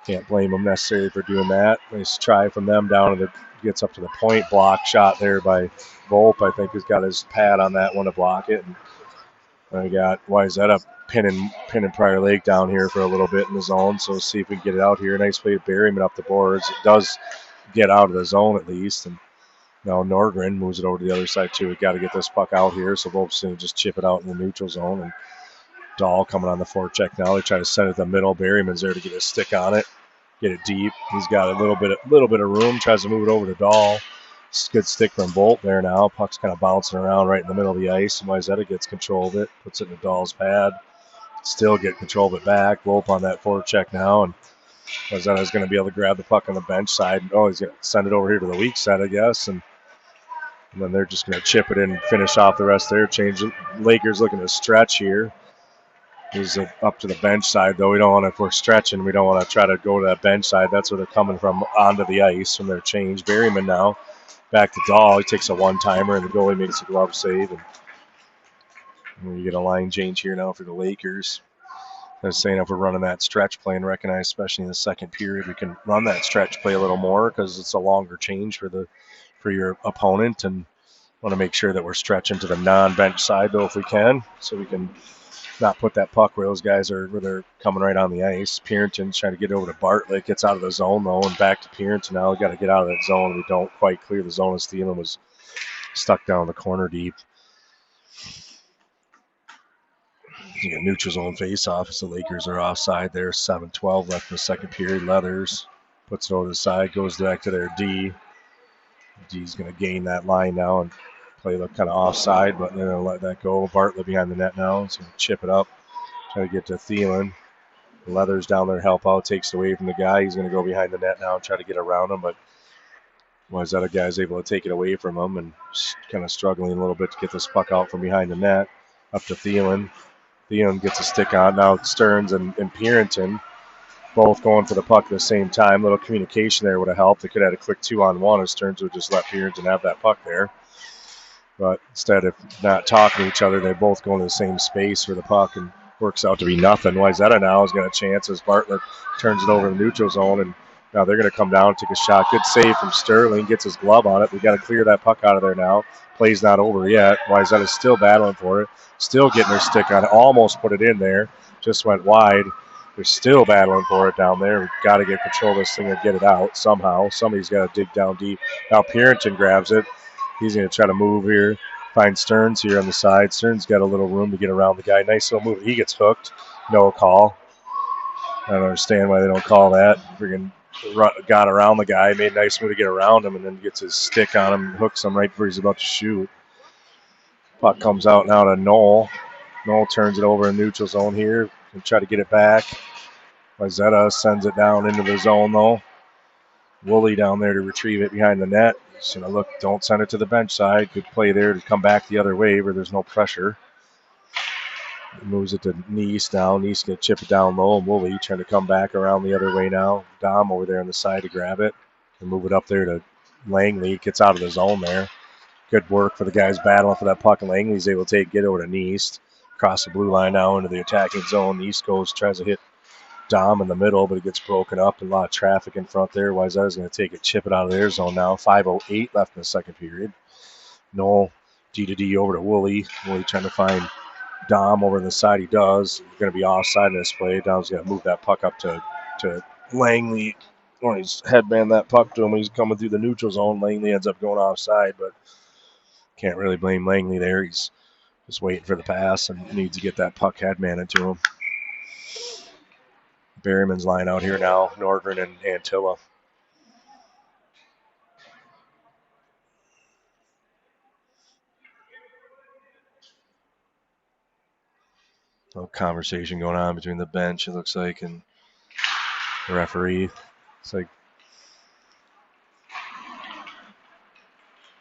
can't blame them necessarily for doing that. Nice try from them down to gets up to the point. Block shot there by Volpe. I think he's got his pad on that one to block it. And we got Wayzata pinning PriorLake down here for a little bit in the zone. So see if we can get it out here. Nice play to Berryman up the boards. It does get out of the zone at least. And now Norgren moves it over to the other side too. We got to get this puck out here. So Volpe's going to just chip it out in the neutral zone. And Dahl coming on the forecheck now. They try to send it to the middle. Berryman's there to get a stick on it. Get it deep. He's got a little bit of room. Tries to move it over to Dahl. Good stick from Bolt there now. Puck's kind of bouncing around right in the middle of the ice. Wayzata gets control of it. Puts it in Dahl's pad. Still get control of it back. Volpe on that forecheck now. And Wayzata's going to be able to grab the puck on the bench side. Oh, he's going to send it over here to the weak side, I guess. And then they're just going to chip it in and finish off the rest there. Change it. Lakers looking to stretch here. He's up to the bench side, though. We don't want to, if we're stretching, we don't want to try to go to that bench side. That's where they're coming from onto the ice from their change. Berryman now back to Dahl. He takes a one-timer, and the goalie makes a glove save. And you get a line change here now for the Lakers. I was saying if we're running that stretch play and recognize, especially in the second period, we can run that stretch play a little more because it's a longer change for your opponent. And want to make sure that we're stretching to the non-bench side, though, if we can, so we can not put that puck where those guys are, where they're coming right on the ice. Purinton's trying to get over to Bartlett, gets out of the zone though, and back to Purinton now. We got to get out of that zone. We don't quite clear the zone as Thielen was stuck down the corner deep. You got neutral zone face-off as the Lakers are offside there. 7:12 left in the second period. Leathers puts it over the side, goes back to their D. D's going to gain that line now and play the kind of offside, but they're going to let that go. Bartlett behind the net now. He's going to chip it up, try to get to Thielen. Leathers down there, help out, takes it away from the guy. He's going to go behind the net now and try to get around him, but Wayzata guy's able to take it away from him and kind of struggling a little bit to get this puck out from behind the net. Up to Thielen. Thielen gets a stick on. Now Stearns and Purinton both going for the puck at the same time. Little communication there would have helped. They could have had a quick 2-on-1 if Stearns would just let Purinton have that puck there. But instead of not talking to each other, they both go into the same space for the puck, and Works out to be nothing. Wayzata now has got a chance as Bartlett turns it over in the neutral zone, and now they're going to come down and take a shot. Good save from Sterling. Gets his glove on it. We've got to clear that puck out of there now. Play's not over yet. Wayzata's still battling for it. Still getting her stick on it. Almost put it in there. Just went wide. They're still battling for it down there. We've got to get control of this thing and get it out somehow. Somebody's got to dig down deep. Now Pierington grabs it. He's going to try to move here. Find Stearns here on the side. Stearns got a little room to get around the guy. Nice little move. He gets hooked. No call. I don't understand why they don't call that. Friggin' got around the guy. Made a nice move to get around him and then gets his stick on him and hooks him right before he's about to shoot. Puck comes out now to Knoll. Knoll turns it over in neutral zone here and try to get it back. Wayzata sends it down into the zone though. Woolley down there to retrieve it behind the net. He's going to look, don't send it to the bench side. Good play there to come back the other way where there's no pressure. He moves it to Neese now. Neese going to chip it down low, and Woolley trying to come back around the other way now. Dom over there on the side to grab it and move it up there to Langley. Gets out of the zone there. Good work for the guys battling for that puck, and Langley's able to get over to Neese. Across the blue line now into the attacking zone. Neese goes, tries to hit Dom in the middle, but it gets broken up. And a lot of traffic in front there. Wayzata's going to take it, chip it out of their zone now. 5:08 left in the second period. Knoll D over to Woolley. Woolley trying to find Dom over on the side. He does. He's going to be offside in this play. Dom's going to move that puck up to Langley. When he's headband that puck to him, he's coming through the neutral zone. Langley ends up going offside, but can't really blame Langley there. He's just waiting for the pass and needs to get that puck headman into him. Berryman's line out here now, Norgren and Antilla. No conversation going on between the bench, it looks like, and the referee. It's like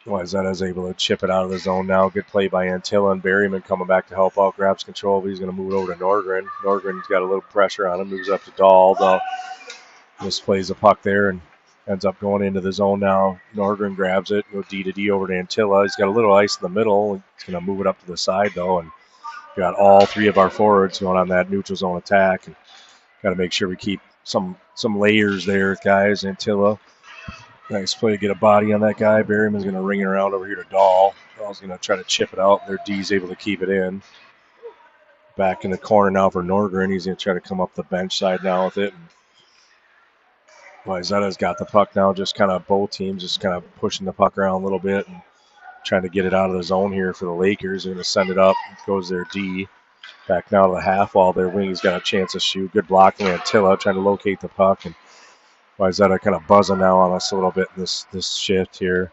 Wayzata's able to chip it out of the zone now. Good play by Antilla, and Berryman coming back to help out, grabs control, but he's going to move it over to Norgren. Norgren's got a little pressure on him, moves up to Dahl. Dahl misplays the puck there and ends up going into the zone now. Norgren grabs it, go D over to Antilla. He's got a little ice in the middle. He's going to move it up to the side, though, and got all three of our forwards going on that neutral zone attack. And got to make sure we keep some layers there, guys. Antilla. Nice play to get a body on that guy. Berryman's going to ring it around over here to Dahl. Dahl's going to try to chip it out. Their D's able to keep it in. Back in the corner now for Norgren. He's going to try to come up the bench side now with it. Wayzata's got the puck now, just kind of both teams just kind of pushing the puck around a little bit and trying to get it out of the zone here for the Lakers. They're going to send it up. It goes their D. Back now to the half wall. Their wing's got a chance to shoot. Good block from Antilla trying to locate the puck. And Wayzata kind of buzzing now on us a little bit in this shift here.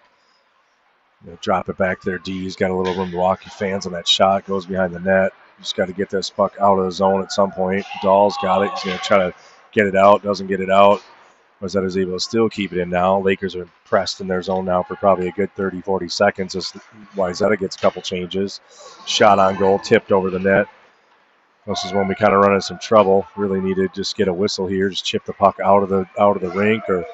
Drop it back to their D. He's got a little room to walk. He fans on that shot. Goes behind the net. Just got to get this puck out of the zone at some point. Dahl's got it. He's going to try to get it out. Doesn't get it out. Wayzata's able to still keep it in now. Lakers are pressed in their zone now for probably a good 30, 40 seconds as Wayzata gets a couple changes. Shot on goal. Tipped over the net. This is when we kind of run into some trouble. Really need to just get a whistle here. Just chip the puck out of the rink or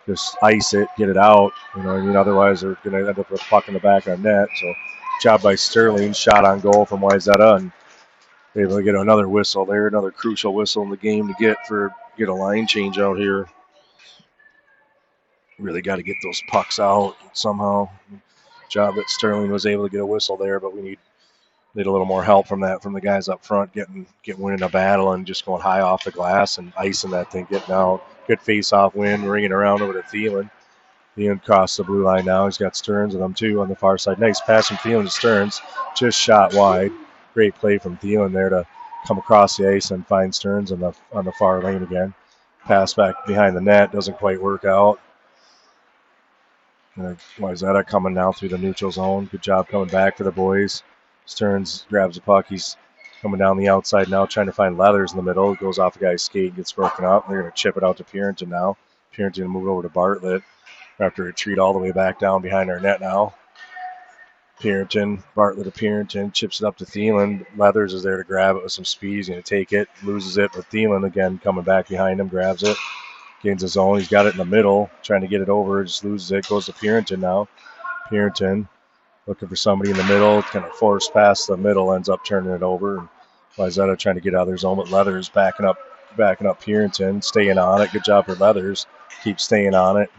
just ice it, get it out. You know what I mean? Otherwise, they're going to end up with a puck in the back of the net. So, job by Sterling. Shot on goal from Wayzata, and able to get another whistle there. Another crucial whistle in the game to get a line change out here. Really got to get those pucks out somehow. Job that Sterling was able to get a whistle there, but we need a little more help from the guys up front, getting winning a battle and just going high off the glass and icing that thing, getting out. Good face-off win, ringing around over to Thielen. Thielen crossed the blue line now. He's got Stearns with him too on the far side. Nice pass from Thielen to Stearns. Just shot wide. Great play from Thielen there to come across the ice and find Stearns on the far lane again. Pass back behind the net, doesn't quite work out. Wayzata coming now through the neutral zone. Good job coming back for the boys. Stearns grabs the puck. He's coming down the outside now, trying to find Leathers in the middle. It goes off the guy's skate, gets broken up. They're going to chip it out to Pierington now. Pierington going to move over to Bartlett. After retreat all the way back down behind our net now. Bartlett to Pierington, chips it up to Thielen. Leathers is there to grab it with some speed. He's going to take it, loses it, but Thielen again coming back behind him, grabs it, gains his own. He's got it in the middle, trying to get it over, just loses it, goes to Pierington now. Pierington looking for somebody in the middle, kind of force past the middle, ends up turning it over. And Wayzata trying to get out of their zone, but Leathers backing up Purinton, staying on it. Good job for Leathers. Keep staying on it.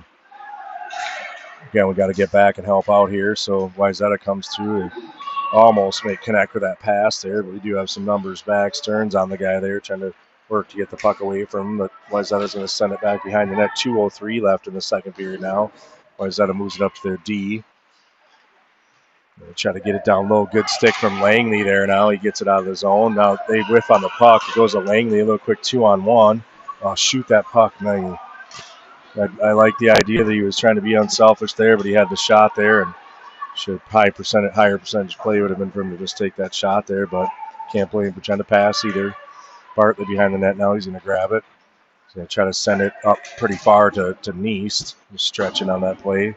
Again, we got to get back and help out here. So Wayzata comes through and almost may connect with that pass there, but we do have some numbers back. Stearns on the guy there trying to work to get the puck away from him, but Wayzata's going to send it back behind the net. 2:03 left in the second period now. Wayzata moves it up to their D. They try to get it down low. Good stick from Langley there now. He gets it out of the zone. Now they whiff on the puck. It goes to Langley. A little quick 2-on-1. Shoot that puck. Now I like the idea that he was trying to be unselfish there, but he had the shot there, and higher percentage play would have been for him to just take that shot there, but can't blame him for trying to pass either. Bartlett behind the net now. He's going to grab it. He's going to try to send it up pretty far to Neist. He's stretching on that play.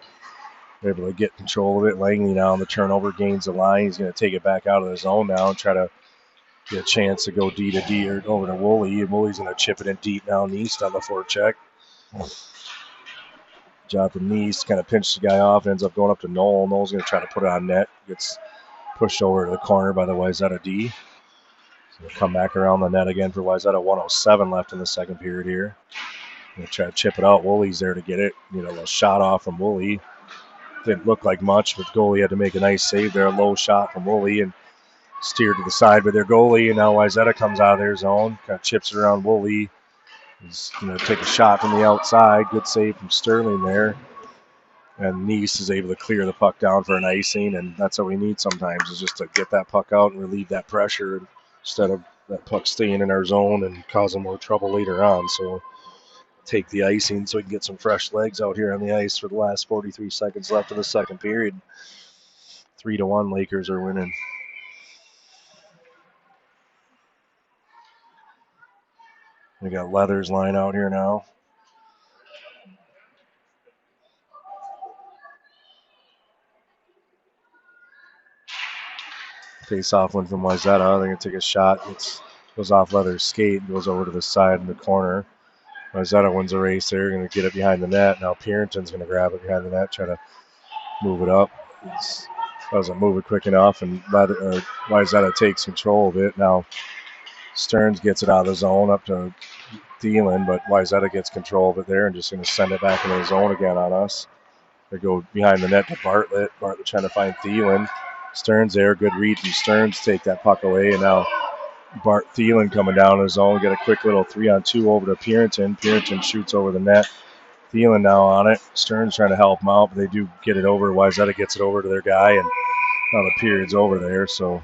They're able to get control of it. Langley now on the turnover gains the line. He's going to take it back out of the zone now and try to get a chance to go D to D or over to Woolley. And Woolley's going to chip it in deep now. Neist on the forecheck. Job for Neist. Kind of pinched the guy off. Ends up going up to Noel. Noel's going to try to put it on net. Gets pushed over to the corner by the Wayzata D. So they'll come back around the net again for Wayzata. 1:07 left in the second period here. Going to try to chip it out. Woolley's there to get it. A little shot off from Woolley. Didn't look like much, but goalie had to make a nice save there. A low shot from Woolley and steered to the side by their goalie. And now Wayzata comes out of their zone. Kind of chips it around Woolley. He's going to take a shot from the outside. Good save from Sterling there. And Neist is able to clear the puck down for an icing. And that's what we need sometimes, is just to get that puck out and relieve that pressure instead of that puck staying in our zone and causing more trouble later on. So take the icing so we can get some fresh legs out here on the ice for the last 43 seconds left in the second period. 3-1 Lakers are winning. We got Leathers line out here now. Face off one from Wayzata. They're going to take a shot. It goes off Leathers' skate and goes over to the side in the corner. Wayzata wins the race there. Going to get it behind the net. Now Purinton's going to grab it behind the net, try to move it up. Doesn't move it quick enough, and Wayzata takes control of it. Now Stearns gets it out of the zone up to Thielen, but Wayzata gets control of it there and just going to send it back into the zone again on us. They go behind the net to Bartlett. Bartlett trying to find Thielen. Stearns there. Good read from Stearns. Take that puck away, and now Thielen coming down in the zone. Get a quick little 3-on-2 over to Purinton. Purinton shoots over the net. Thielen now on it. Stearns trying to help him out, but they do get it over. Wayzata gets it over to their guy, and now the period's over there. So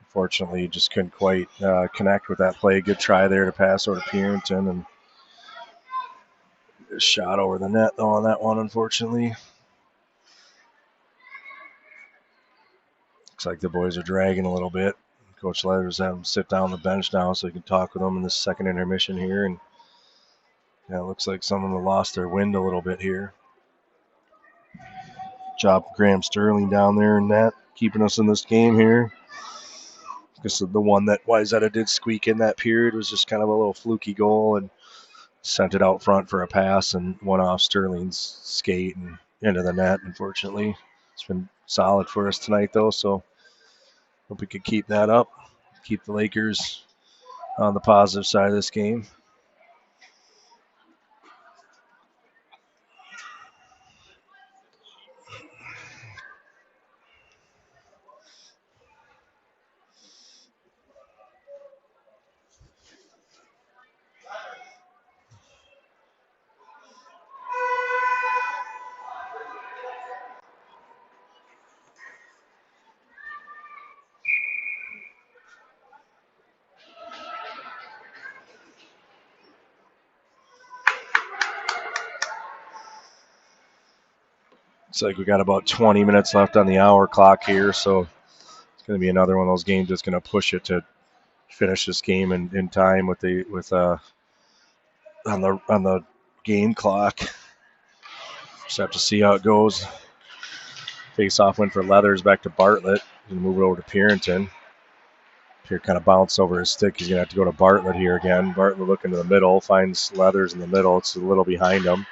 unfortunately, just couldn't quite connect with that play. Good try there to pass over to Purinton, and a shot over the net though on that one, unfortunately. Looks like the boys are dragging a little bit. Coach Leathers have them sit down on the bench now so he can talk with them in this second intermission here. And yeah, it looks like some of them have lost their wind a little bit here. Job Graham Sterling down there in that, keeping us in this game here. Because the one that Wayzata did squeak in that period was just kind of a little fluky goal and sent it out front for a pass and went off Sterling's skate and into the net, unfortunately. It's been solid for us tonight, though, so hope we could keep that up, keep the Lakers on the positive side of this game. Looks like we got about 20 minutes left on the hour clock here, so it's going to be another one of those games that's going to push it to finish this game in time on the game clock. Just have to see how it goes. Face-off win for Leathers, back to Bartlett. Going to move it over to Purinton. Here kind of bounced over his stick. He's going to have to go to Bartlett here again. Bartlett looking to the middle, finds Leathers in the middle. It's a little behind him.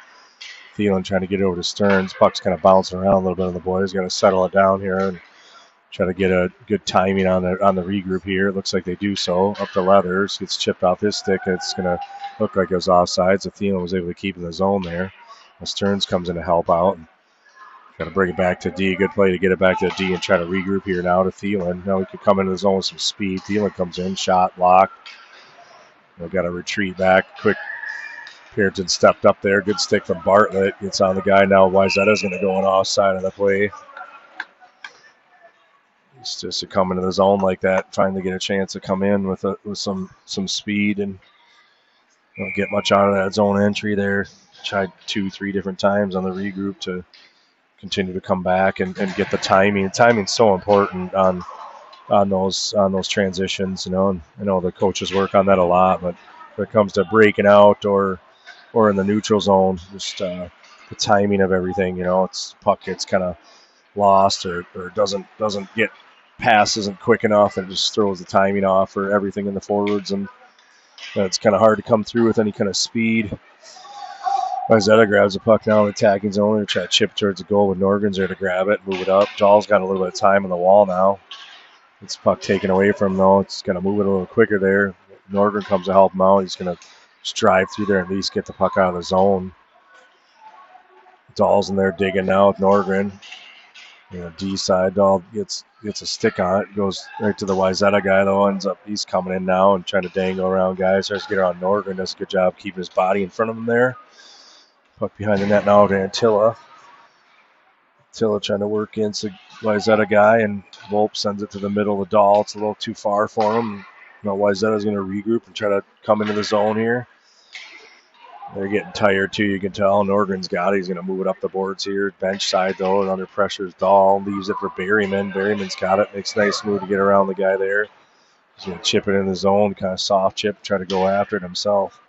Thielen trying to get it over to Stearns. Puck's kind of bouncing around a little bit on the boys. Got to settle it down here and Try to get a good timing on the regroup here. It looks like they do so. Up to Leathers. Gets chipped off his stick. It's going to look like it was offsides. So Thielen was able to keep in the zone there. Stearns comes in to help out. Got to bring it back to D. Good play to get it back to D and try to regroup here now to Thielen. Now we can come into the zone with some speed. Thielen comes in. Shot blocked. We've got to retreat back. Quick. Pearson stepped up there. Good stick from Bartlett. Gets on the guy now. Wayzata's going to go on offside of the play. It's just to come into the zone like that, finally get a chance to come in with some speed and don't get much out of that zone entry there. Tried 2-3 different times on the regroup to continue to come back and get the timing. Timing's so important on those transitions, And I know the coaches work on that a lot, but when it comes to breaking out or in the neutral zone, just the timing of everything, it's puck gets kind of lost or doesn't get pass isn't quick enough and it just throws the timing off for everything in the forwards, and it's kind of hard to come through with any kind of speed. Wayzata grabs the puck now in the attacking zone and try to chip towards the goal, but Norgren's there to grab it, move it up. Dahl's got a little bit of time on the wall now. It's puck taken away from him though. It's going to move it a little quicker there. Norgren comes to help him out. He's going to just drive through there and at least get the puck out of the zone. Dahl's in there digging now with Norgren. D side, Dahl gets a stick on it, goes right to the Wayzata guy though, he's coming in now and trying to dangle around guys, tries to get around Norgren, does a good job keeping his body in front of him there. Puck behind the net now to Antilla. Antilla trying to work against the Wayzata guy, and Volpe sends it to the middle of Dahl. It's a little too far for him. Wayzata's going to regroup and try to come into the zone here. They're getting tired too, you can tell. Norgren's got it. He's going to move it up the boards here. Bench side though, and under pressure is Dahl. Leaves it for Berryman. Berryman's got it. Makes a nice move to get around the guy there. He's going to chip it in the zone, kind of soft chip, try to go after it himself.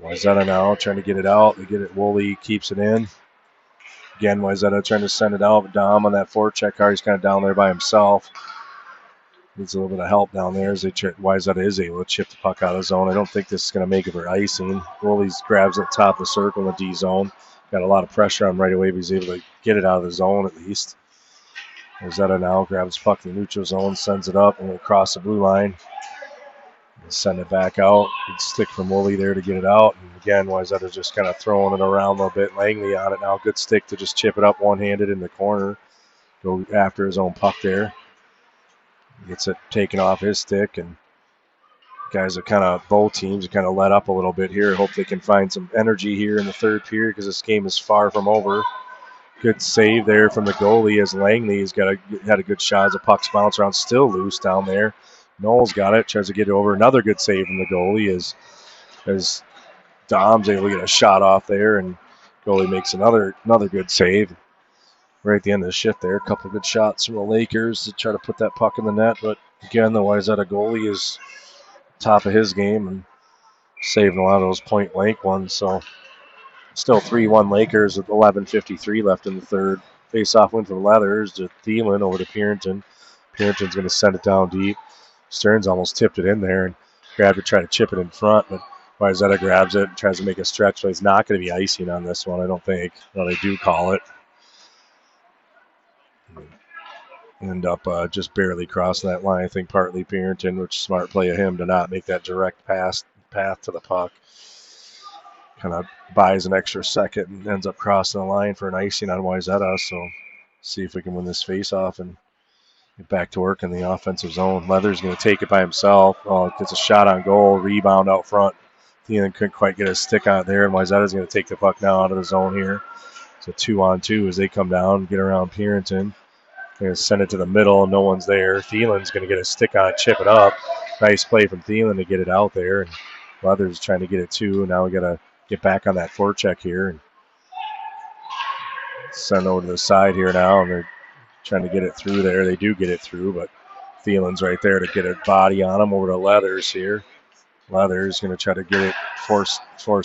Wayzata now trying to get it out. They get it. Woolley keeps it in. Again, Wayzata trying to send it out. But Dom on that forecheck card, he's kind of down there by himself. Needs a little bit of help down there as Wayzata is able to chip the puck out of the zone. I don't think this is going to make it for icing. Woolley grabs at the top of the circle in the D zone. Got a lot of pressure on right away, but he's able to get it out of the zone at least. Wayzata now grabs the puck in the neutral zone, sends it up, and across the blue line. Send it back out. Good stick from Woolley there to get it out. And again, Wayzata just kind of throwing it around a little bit. Langley on it now. Good stick to just chip it up one-handed in the corner. Go after his own puck there. Gets it taken off his stick, and guys are kind of, both teams are kind of let up a little bit here. Hope they can find some energy here in the third period because this game is far from over. Good save there from the goalie as Langley has had a good shot as the puck's bounce around, still loose down there. Knowles got it, tries to get it over. Another good save from the goalie as Dom's able to get a shot off there, and goalie makes another good save. Right at the end of the shift there, a couple of good shots from the Lakers to try to put that puck in the net. But again, the Wayzata goalie is top of his game and saving a lot of those point blank ones. So still 3-1 Lakers with 11:53 left in the third. Face-off win for Leathers to Thielen over to Pearson. Pearson's going to send it down deep. Stearns almost tipped it in there and grabbed it, tried to chip it in front, but Wayzata grabs it and tries to make a stretch, but it's not going to be icing on this one, I don't think. Well, they do call it. End up just barely crossing that line. I think partly Pearson, which is smart play of him to not make that direct path to the puck. Kind of buys an extra second and ends up crossing the line for an icing on Wayzata. So see if we can win this face-off and get back to work in the offensive zone. Leather's going to take it by himself. Gets a shot on goal, rebound out front. Thielen couldn't quite get his stick on it there, and Wayzata's going to take the puck now out of the zone here. It's a 2-on-2 as they come down and get around Pearson. They're going to send it to the middle. No one's there. Thielen's going to get a stick on it, chip it up. Nice play from Thielen to get it out there. And Leather's trying to get it too. Now we got to get back on that forecheck here and send over to the side here now. And they're trying to get it through there. They do get it through, but Thielen's right there to get a body on him over to Leathers here. Leathers going to try to get it force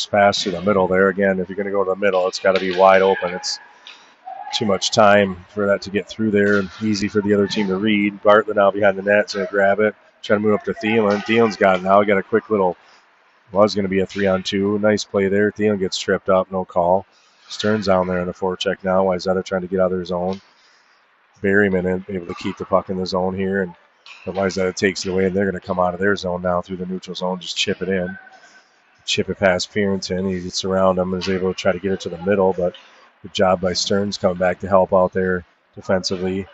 pass through the middle there. Again, if you're going to go to the middle, it's got to be wide open. It's too much time for that to get through there and easy for the other team to read. Bartlett now behind the net, going to grab it. Trying to move up to Thielen. Thielen's got it now. Got a quick little, was going to be a 3-on-2. Nice play there. Thielen gets tripped up, no call. Stearns down there in the forecheck now. Wayzata trying to get out of their zone. Berryman able to keep the puck in the zone here, and Wayzata takes it away, and they're going to come out of their zone now through the neutral zone, just chip it in. Chip it past Pearson. He gets around him and is able to try to get it to the middle, but good job by Stearns coming back to help out there defensively.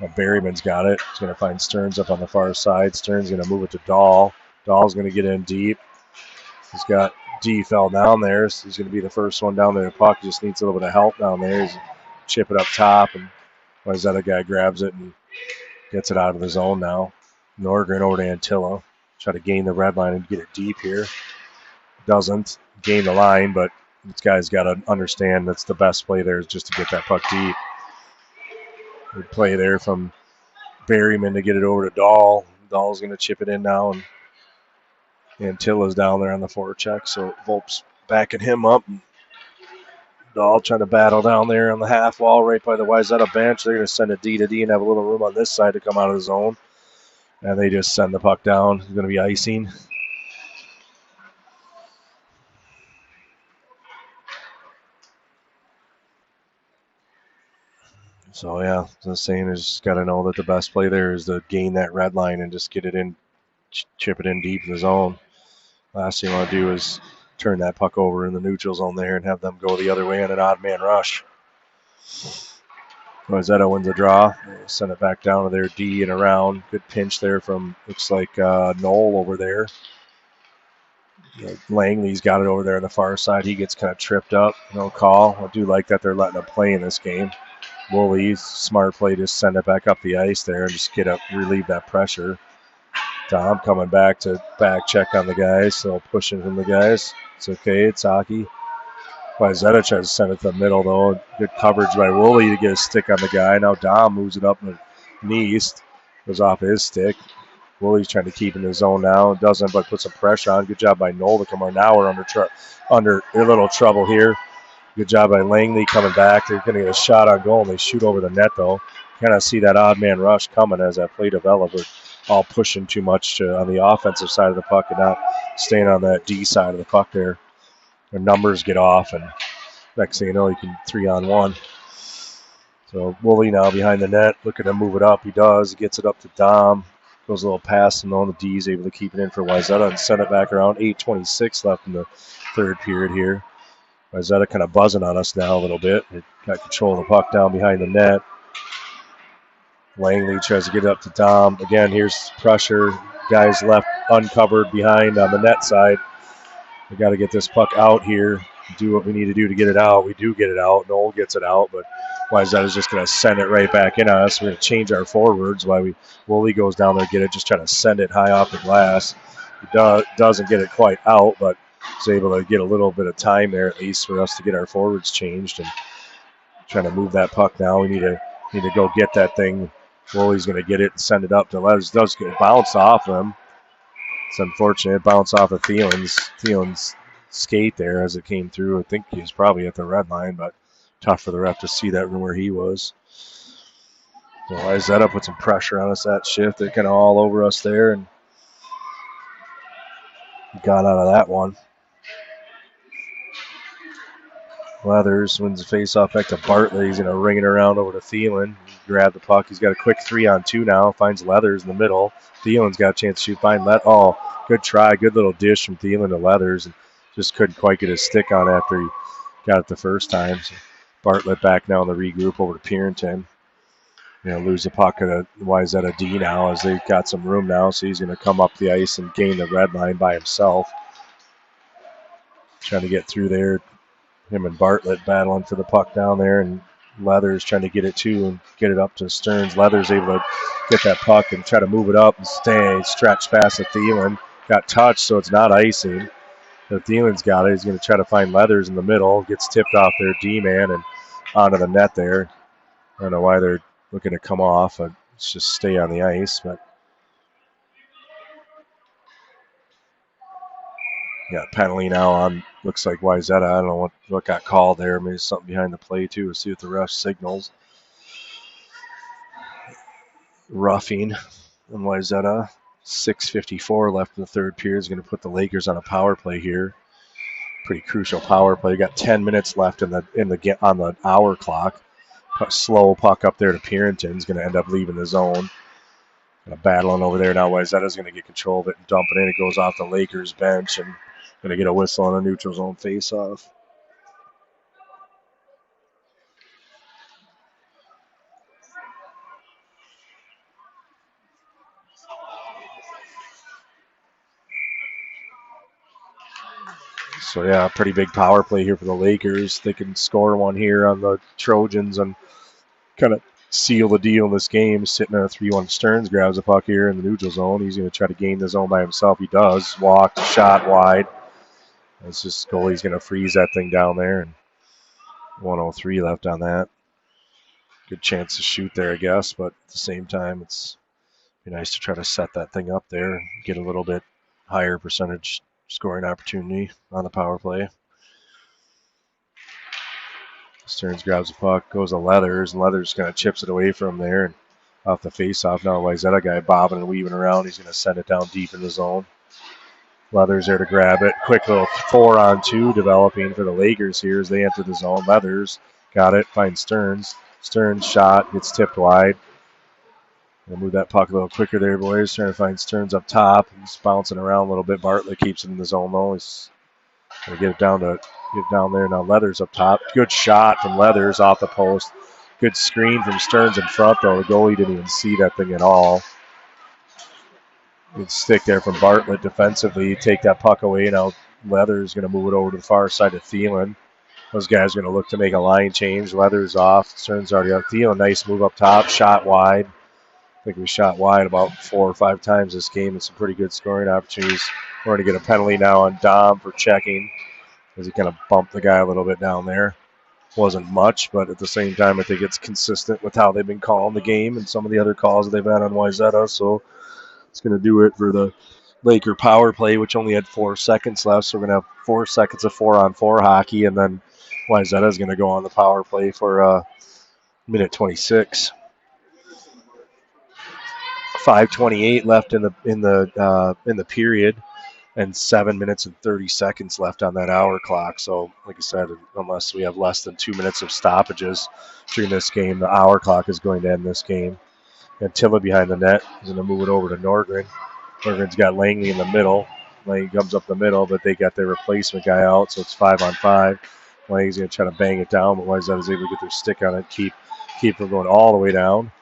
Berryman's got it. He's going to find Stearns up on the far side. Stearns going to move it to Dahl. Dahl's going to get in deep. He's got D fell down there, so he's going to be the first one down there. The puck just needs a little bit of help down there. He's chip it up top, and Wayzata guy grabs it and gets it out of the zone now. Norgren over to Antilla. Try to gain the red line and get it deep here. Doesn't gain the line, but this guy's got to understand that's the best play there is just to get that puck deep. Good play there from Berryman to get it over to Dahl. Dahl's going to chip it in now, and Antilla's down there on the forecheck, so Volp's backing him up. Dahl trying to battle down there on the half wall right by the Wayzata bench. They're going to send a D to D and have a little room on this side to come out of the zone. And they just send the puck down. It's going to be icing. So, yeah, the saying is got to know that the best play there is to gain that red line and just get it in, chip it in deep in the zone. Last thing you want to do is turn that puck over in the neutral zone there and have them go the other way on an odd man rush. Wayzata wins the draw. They send it back down to their D and around. Good pinch there from, looks like Knoll over there. Langley's got it over there on the far side. He gets kind of tripped up. No call. I do like that they're letting him play in this game. Woolley, smart play, just send it back up the ice there and just get up, relieve that pressure. Tom coming back to back check on the guys, so pushing from the guys. It's okay, it's hockey. Wayzata tries to send it to the middle, though. Good coverage by Woolley to get a stick on the guy. Now Dom moves it up in the knees, goes off his stick. Woolley's trying to keep in the zone now. Doesn't, but puts some pressure on. Good job by Knoll to come on. Now we're under a little trouble here. Good job by Langley coming back. They're going to get a shot on goal, and they shoot over the net, though. Kind of see that odd man rush coming as that play developed. We're all pushing too much on the offensive side of the puck and not staying on that D side of the puck there. Their numbers get off, and next thing you know, you can 3-on-1. So Woolley now behind the net, looking to move it up. He does. He gets it up to Dom. Goes a little past him, though, and the D is able to keep it in for Wayzata and send it back around. 8:26 left in the third period here. Wayzata kind of buzzing on us now a little bit. They got control of the puck down behind the net. Langley tries to get it up to Dom. Again, here's pressure. Guys left uncovered behind on the net side. We got to get this puck out here, do what we need to do to get it out. We do get it out. Knoll gets it out, but Wayzata's just going to send it right back in on us. We're going to change our forwards while Woolley goes down there, get it, just trying to send it high off the glass. He doesn't get it quite out, but he's able to get a little bit of time there at least for us to get our forwards changed and trying to move that puck now. We need to go get that thing. Woolley's going to get it and send it up to Letters. Does get bounced off him. It's unfortunate. Bounce off of Thielen's skate there as it came through. I think he was probably at the red line, but tough for the ref to see that from where he was. So Wayzata put some pressure on us that shift. They're kind of all over us there and got out of that one. Leathers wins the face-off back to Bartlett. He's going to ring it around over to Thielen. Grab the puck. He's got a quick 3-on-2 now. Finds Leathers in the middle. Thielen's got a chance to shoot. Oh, good try. Good little dish from Thielen to Leathers. And just couldn't quite get his stick on after he got it the first time. So Bartlett back now in the regroup over to Pearson. Lose the puck at a Wayzata D now as they've got some room now. So he's going to come up the ice and gain the red line by himself. Trying to get through there. Him and Bartlett battling for the puck down there, and Leathers trying to get it too and get it up to Stearns. Leathers able to get that puck and try to move it up and stretch past the Thielen. Got touched, so it's not icing. But Thielen's got it. He's going to try to find Leathers in the middle. Gets tipped off their D-man and onto the net there. I don't know why they're looking to come off. Let's just stay on the ice. But got penalty now on, looks like Wayzata. I don't know what got called there. Maybe something behind the play, too. We'll see what the ref signals. Roughing on Wayzata. 6:54 left in the third period. Is going to put the Lakers on a power play here. Pretty crucial power play. Got 10 minutes left on the hour clock. slow puck up there to Purinton's going to end up leaving the zone. Battling over there now. Wayzata's going to get control of it and dump it in. It goes off the Lakers bench and going to get a whistle on a neutral zone face-off. So, yeah, pretty big power play here for the Lakers. They can score one here on the Trojans and kind of seal the deal in this game. Sitting at a 3-1. Stearns grabs the puck here in the neutral zone. He's going to try to gain the zone by himself. He does. Walked, shot wide. It's just goalie's going to freeze that thing down there. And 1:03 left on that. Good chance to shoot there, I guess. But at the same time, it's be nice to try to set that thing up there. Get a little bit higher percentage scoring opportunity on the power play. Stearns grabs the puck, goes to Leathers, and Leathers kind of chips it away from there and off the face-off. Now Wayzata guy bobbing and weaving around. He's going to send it down deep in the zone. Leathers there to grab it. Quick little 4-on-2 developing for the Lakers here as they enter the zone. Leathers got it, finds Stearns. Stearns shot, gets tipped wide. We'll move that puck a little quicker there, boys. Trying to find Stearns up top. He's bouncing around a little bit. Bartlett keeps it in the zone, though. He's going to get down there. Now Leathers up top. Good shot from Leathers off the post. Good screen from Stearns in front, though. The goalie didn't even see that thing at all. Good stick there from Bartlett defensively. Take that puck away. Now Leathers going to move it over to the far side of Thielen. Those guys are going to look to make a line change. Leathers off. Stearns already up. Thielen, nice move up top. Shot wide. I think we shot wide about 4 or 5 times this game and some pretty good scoring opportunities. We're going to get a penalty now on Dom for checking as he kind of bumped the guy a little bit down there. Wasn't much, but at the same time, I think it's consistent with how they've been calling the game and some of the other calls that they've had on Wayzata. So it's going to do it for the Laker power play, which only had 4 seconds left. So we're going to have 4 seconds of 4-on-4 hockey, and then Wayzata is going to go on the power play for minute 26. 5:28 left in the period, and 7 minutes and 30 seconds left on that hour clock. So, like I said, unless we have less than 2 minutes of stoppages during this game, the hour clock is going to end this game. Antilla behind the net is going to move it over to Norgren. Norgren's got Langley in the middle. Langley comes up the middle, but they got their replacement guy out, so it's 5-on-5. Langley's going to try to bang it down, but Wayzata is able to get their stick on it, keep them going all the way down.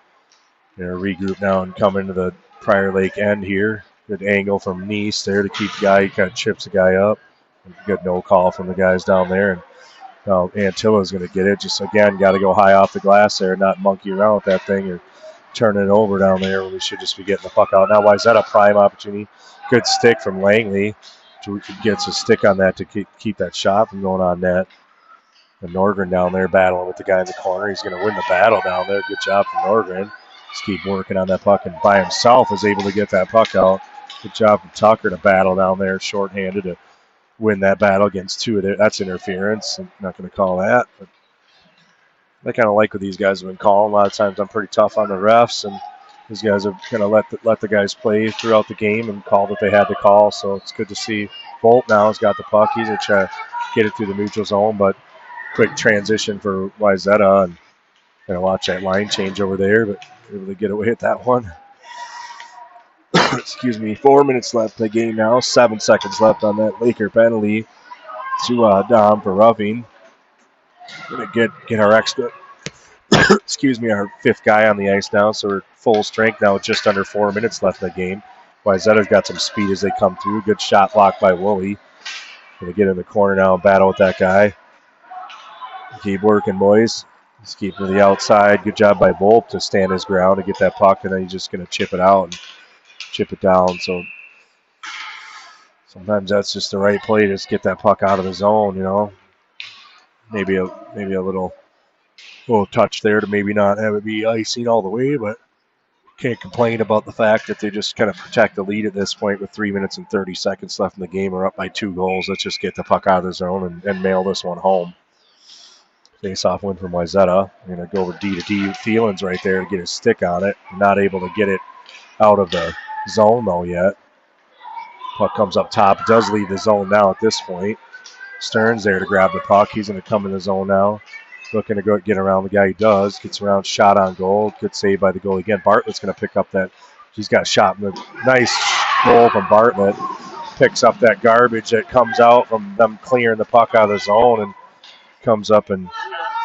They're regroup now and come into the PriorLake end here. Good angle from Neese there to keep the guy. He kind of chips the guy up. Good no call from the guys down there. And now Antilla's going to get it. Just, again, got to go high off the glass there and not monkey around with that thing or turn it over down there when we should just be getting the puck out. Now, why is that a prime opportunity? Good stick from Langley. Gets a stick on that to keep that shot from going on net. And Norgren down there battling with the guy in the corner. He's going to win the battle down there. Good job from Norgren. Just keep working on that puck, and by himself is able to get that puck out. Good job from Tucker to battle down there, shorthanded to win that battle against 2 of their. That's interference. I'm not going to call that, but I kind of like what these guys have been calling. A lot of times I'm pretty tough on the refs, and these guys are going to let the guys play throughout the game and call what they had to call. So it's good to see. Bolt now has got the puck. He's going to try to get it through the neutral zone, but quick transition for Wayzata, and going to watch that line change over there, but able to get away with that one. Excuse me. 4 minutes left in the game now. 7 seconds left on that Laker penalty to Dom for roughing. Going to get our extra, excuse me, our 5th guy on the ice now, so we're full strength now with just under 4 minutes left in the game. Wayzata's got some speed as they come through. Good shot blocked by Woolley. Going to get in the corner now and battle with that guy. Keep working, boys. Just keep to the outside. Good job by Volp to stand his ground to get that puck, and then he's just going to chip it out and chip it down. So sometimes that's just the right play to just get that puck out of the zone, you know. Maybe a little touch there to maybe not have it be icing all the way, but can't complain about the fact that they just kind of protect the lead at this point with 3 minutes and 30 seconds left in the game. We're up by 2 goals. Let's just get the puck out of the zone and mail this one home. Face-off win from Wayzata. We're going to go over D to D. Thielen's right there to get his stick on it. Not able to get it out of the zone, though, yet. Puck comes up top. Does leave the zone now at this point. Stearns there to grab the puck. He's going to come in the zone now. Looking to go get around the guy. He does. Gets around, shot on goal. Good save by the goalie again. Bartlett's going to pick up that. She's got a shot. Nice goal from Bartlett. Picks up that garbage that comes out from them clearing the puck out of the zone and comes up and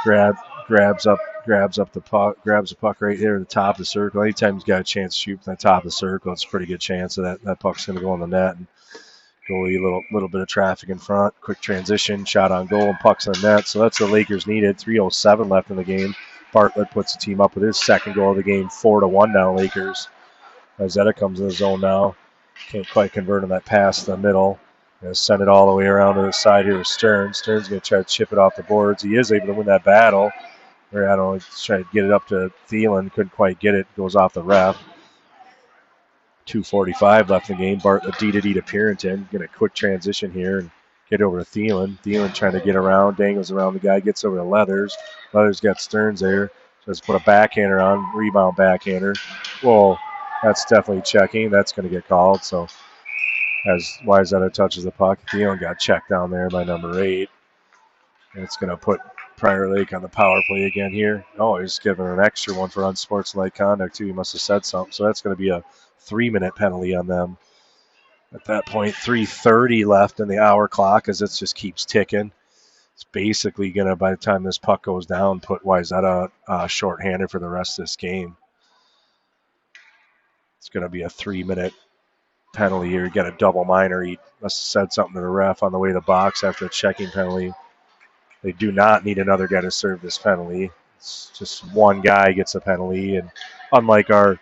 grabs up the puck, grabs the puck right here at the top of the circle. Anytime he's got a chance to shoot from the top of the circle, it's a pretty good chance that puck's going to go in the net. And goalie, little bit of traffic in front, quick transition, shot on goal, and pucks in the net. So that's what the Lakers needed. 3:07 left in the game. Bartlett puts the team up with his second goal of the game, 4-1 now Lakers. Wayzata comes in the zone now. Can't quite convert on that pass to the middle. Going to send it all the way around to the side here with Stearns. Stearns going to try to chip it off the boards. He is able to win that battle. Or I don't know, he's trying to get it up to Thielen. Couldn't quite get it. Goes off the ref. 2:45 left in the game. Bartlett D to Pierington. Get a quick transition here and get over to Thielen. Thielen trying to get around. Dangles around the guy. Gets over to Leathers. Leathers got Stearns there. Just put a backhander on. Rebound backhander. Whoa, that's definitely checking. That's going to get called. So as Wayzata touches the puck, Thielen got checked down there by number 8. And it's going to put PriorLake on the power play again here. Oh, he's giving an extra one for unsportsmanlike conduct, too. He must have said something. So that's going to be a 3-minute penalty on them. At that point, 3:30 left in the hour clock as it just keeps ticking. It's basically going to, by the time this puck goes down, put Wayzata shorthanded for the rest of this game. It's going to be a 3-minute penalty here. You got a double minor. He must have said something to the ref on the way to the box after a checking penalty. They do not need another guy to serve this penalty. It's just one guy gets a penalty. And unlike our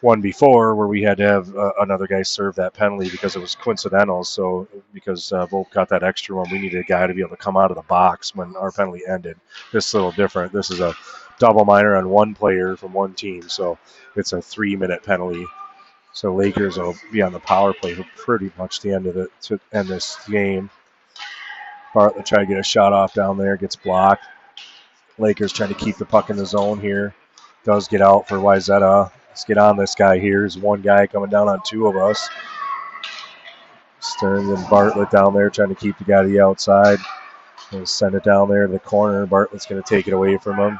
one before where we had to have another guy serve that penalty because it was coincidental. So because Volk got that extra one, we needed a guy to be able to come out of the box when our penalty ended. This is a little different. This is a double minor on one player from one team. So it's a 3-minute penalty. So Lakers will be on the power play for pretty much the end of it to end this game. Bartlett trying to get a shot off down there, gets blocked. Lakers trying to keep the puck in the zone here. Does get out for Wayzata. Let's get on this guy here. There's one guy coming down on 2 of us. Stearns and Bartlett down there trying to keep the guy to the outside. Going to send it down there to the corner. Bartlett's going to take it away from him.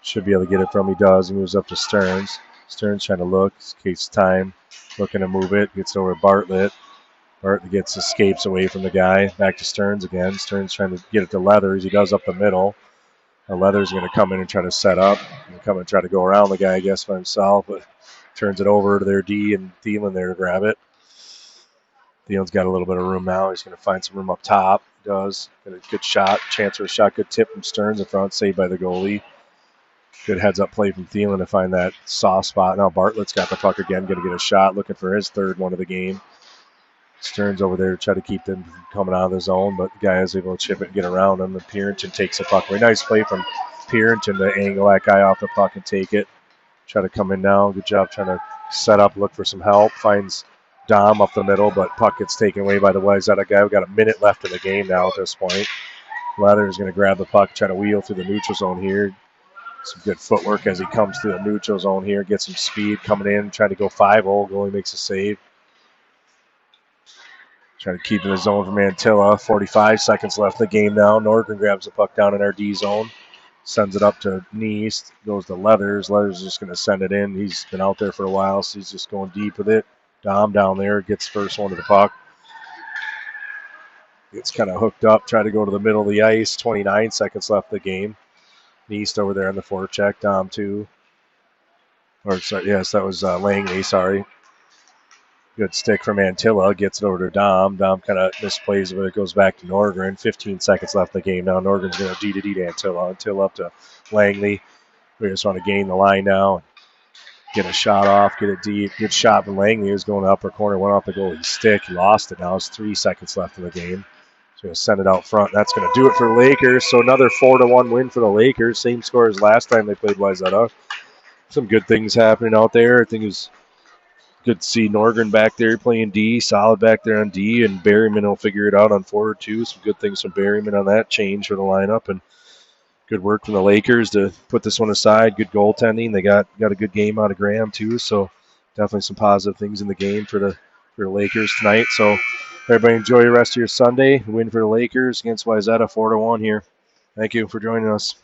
Should be able to get it from him. He does. He moves up to Stearns. Stearns trying to look. Escapes time. Looking to move it. Gets over to Bartlett. Bartlett escapes away from the guy. Back to Stearns again. Stearns trying to get it to Leathers. He does up the middle. Now Leathers going to come in and try to set up. And come and try to go around the guy, I guess, by himself. But turns it over to their D and Thielen there to grab it. Thielen's got a little bit of room now. He's going to find some room up top. He does. Got a good shot. Chance for a shot. Good tip from Stearns in front. Saved by the goalie. Good heads-up play from Thielen to find that soft spot. Now Bartlett's got the puck again. Going to get a shot. Looking for his 3rd one of the game. Stearns over there to try to keep them from coming out of the zone, but the guy is able to chip it and get around him. And Pierington takes the puck. Very nice play from Pierington to angle that guy off the puck and take it. Try to come in now. Good job trying to set up, look for some help. Finds Dom up the middle, but puck gets taken away by the Wayzata guy. We've got a minute left in the game now at this point. Leather is going to grab the puck, try to wheel through the neutral zone here. Some good footwork as he comes through the neutral zone here. Gets some speed coming in, trying to go 5-0. Goalie makes a save. Trying to keep in the zone for Mantilla. 45 seconds left in the game now. Nordgren grabs the puck down in our D zone. Sends it up to Neist. Goes to Leathers. Leathers is just going to send it in. He's been out there for a while, so he's just going deep with it. Dom down there gets first one to the puck. Gets kind of hooked up. Try to go to the middle of the ice. 29 seconds left in the game. Neist over there on the forecheck. Dom too. Or sorry, yes, that was Langley. Sorry. Good stick from Antilla. Gets it over to Dom. Dom kind of misplays it, but it goes back to Nordgren. 15 seconds left in the game now. Nordgren's going to D to Antilla. Antilla up to Langley. We just want to gain the line now. Get a shot off. Get it deep. Good shot from Langley. He was going to upper corner. Went off the goalie's stick. He lost it now. It's 3 seconds left in the game. So going to send it out front. That's going to do it for the Lakers. So another 4-1 win for the Lakers. Same score as last time they played Wayzata. Some good things happening out there. I think it was good to see Nordgren back there playing D, solid back there on D, and Berryman will figure it out on forward too. Some good things from Berryman on that change for the lineup, and good work from the Lakers to put this one aside. Good goaltending. They got a good game out of Graham too, so definitely some positive things in the game for the Lakers tonight. So everybody enjoy the rest of your Sunday. Win for the Lakers against Wayzata 4-1 here. Thank you for joining us.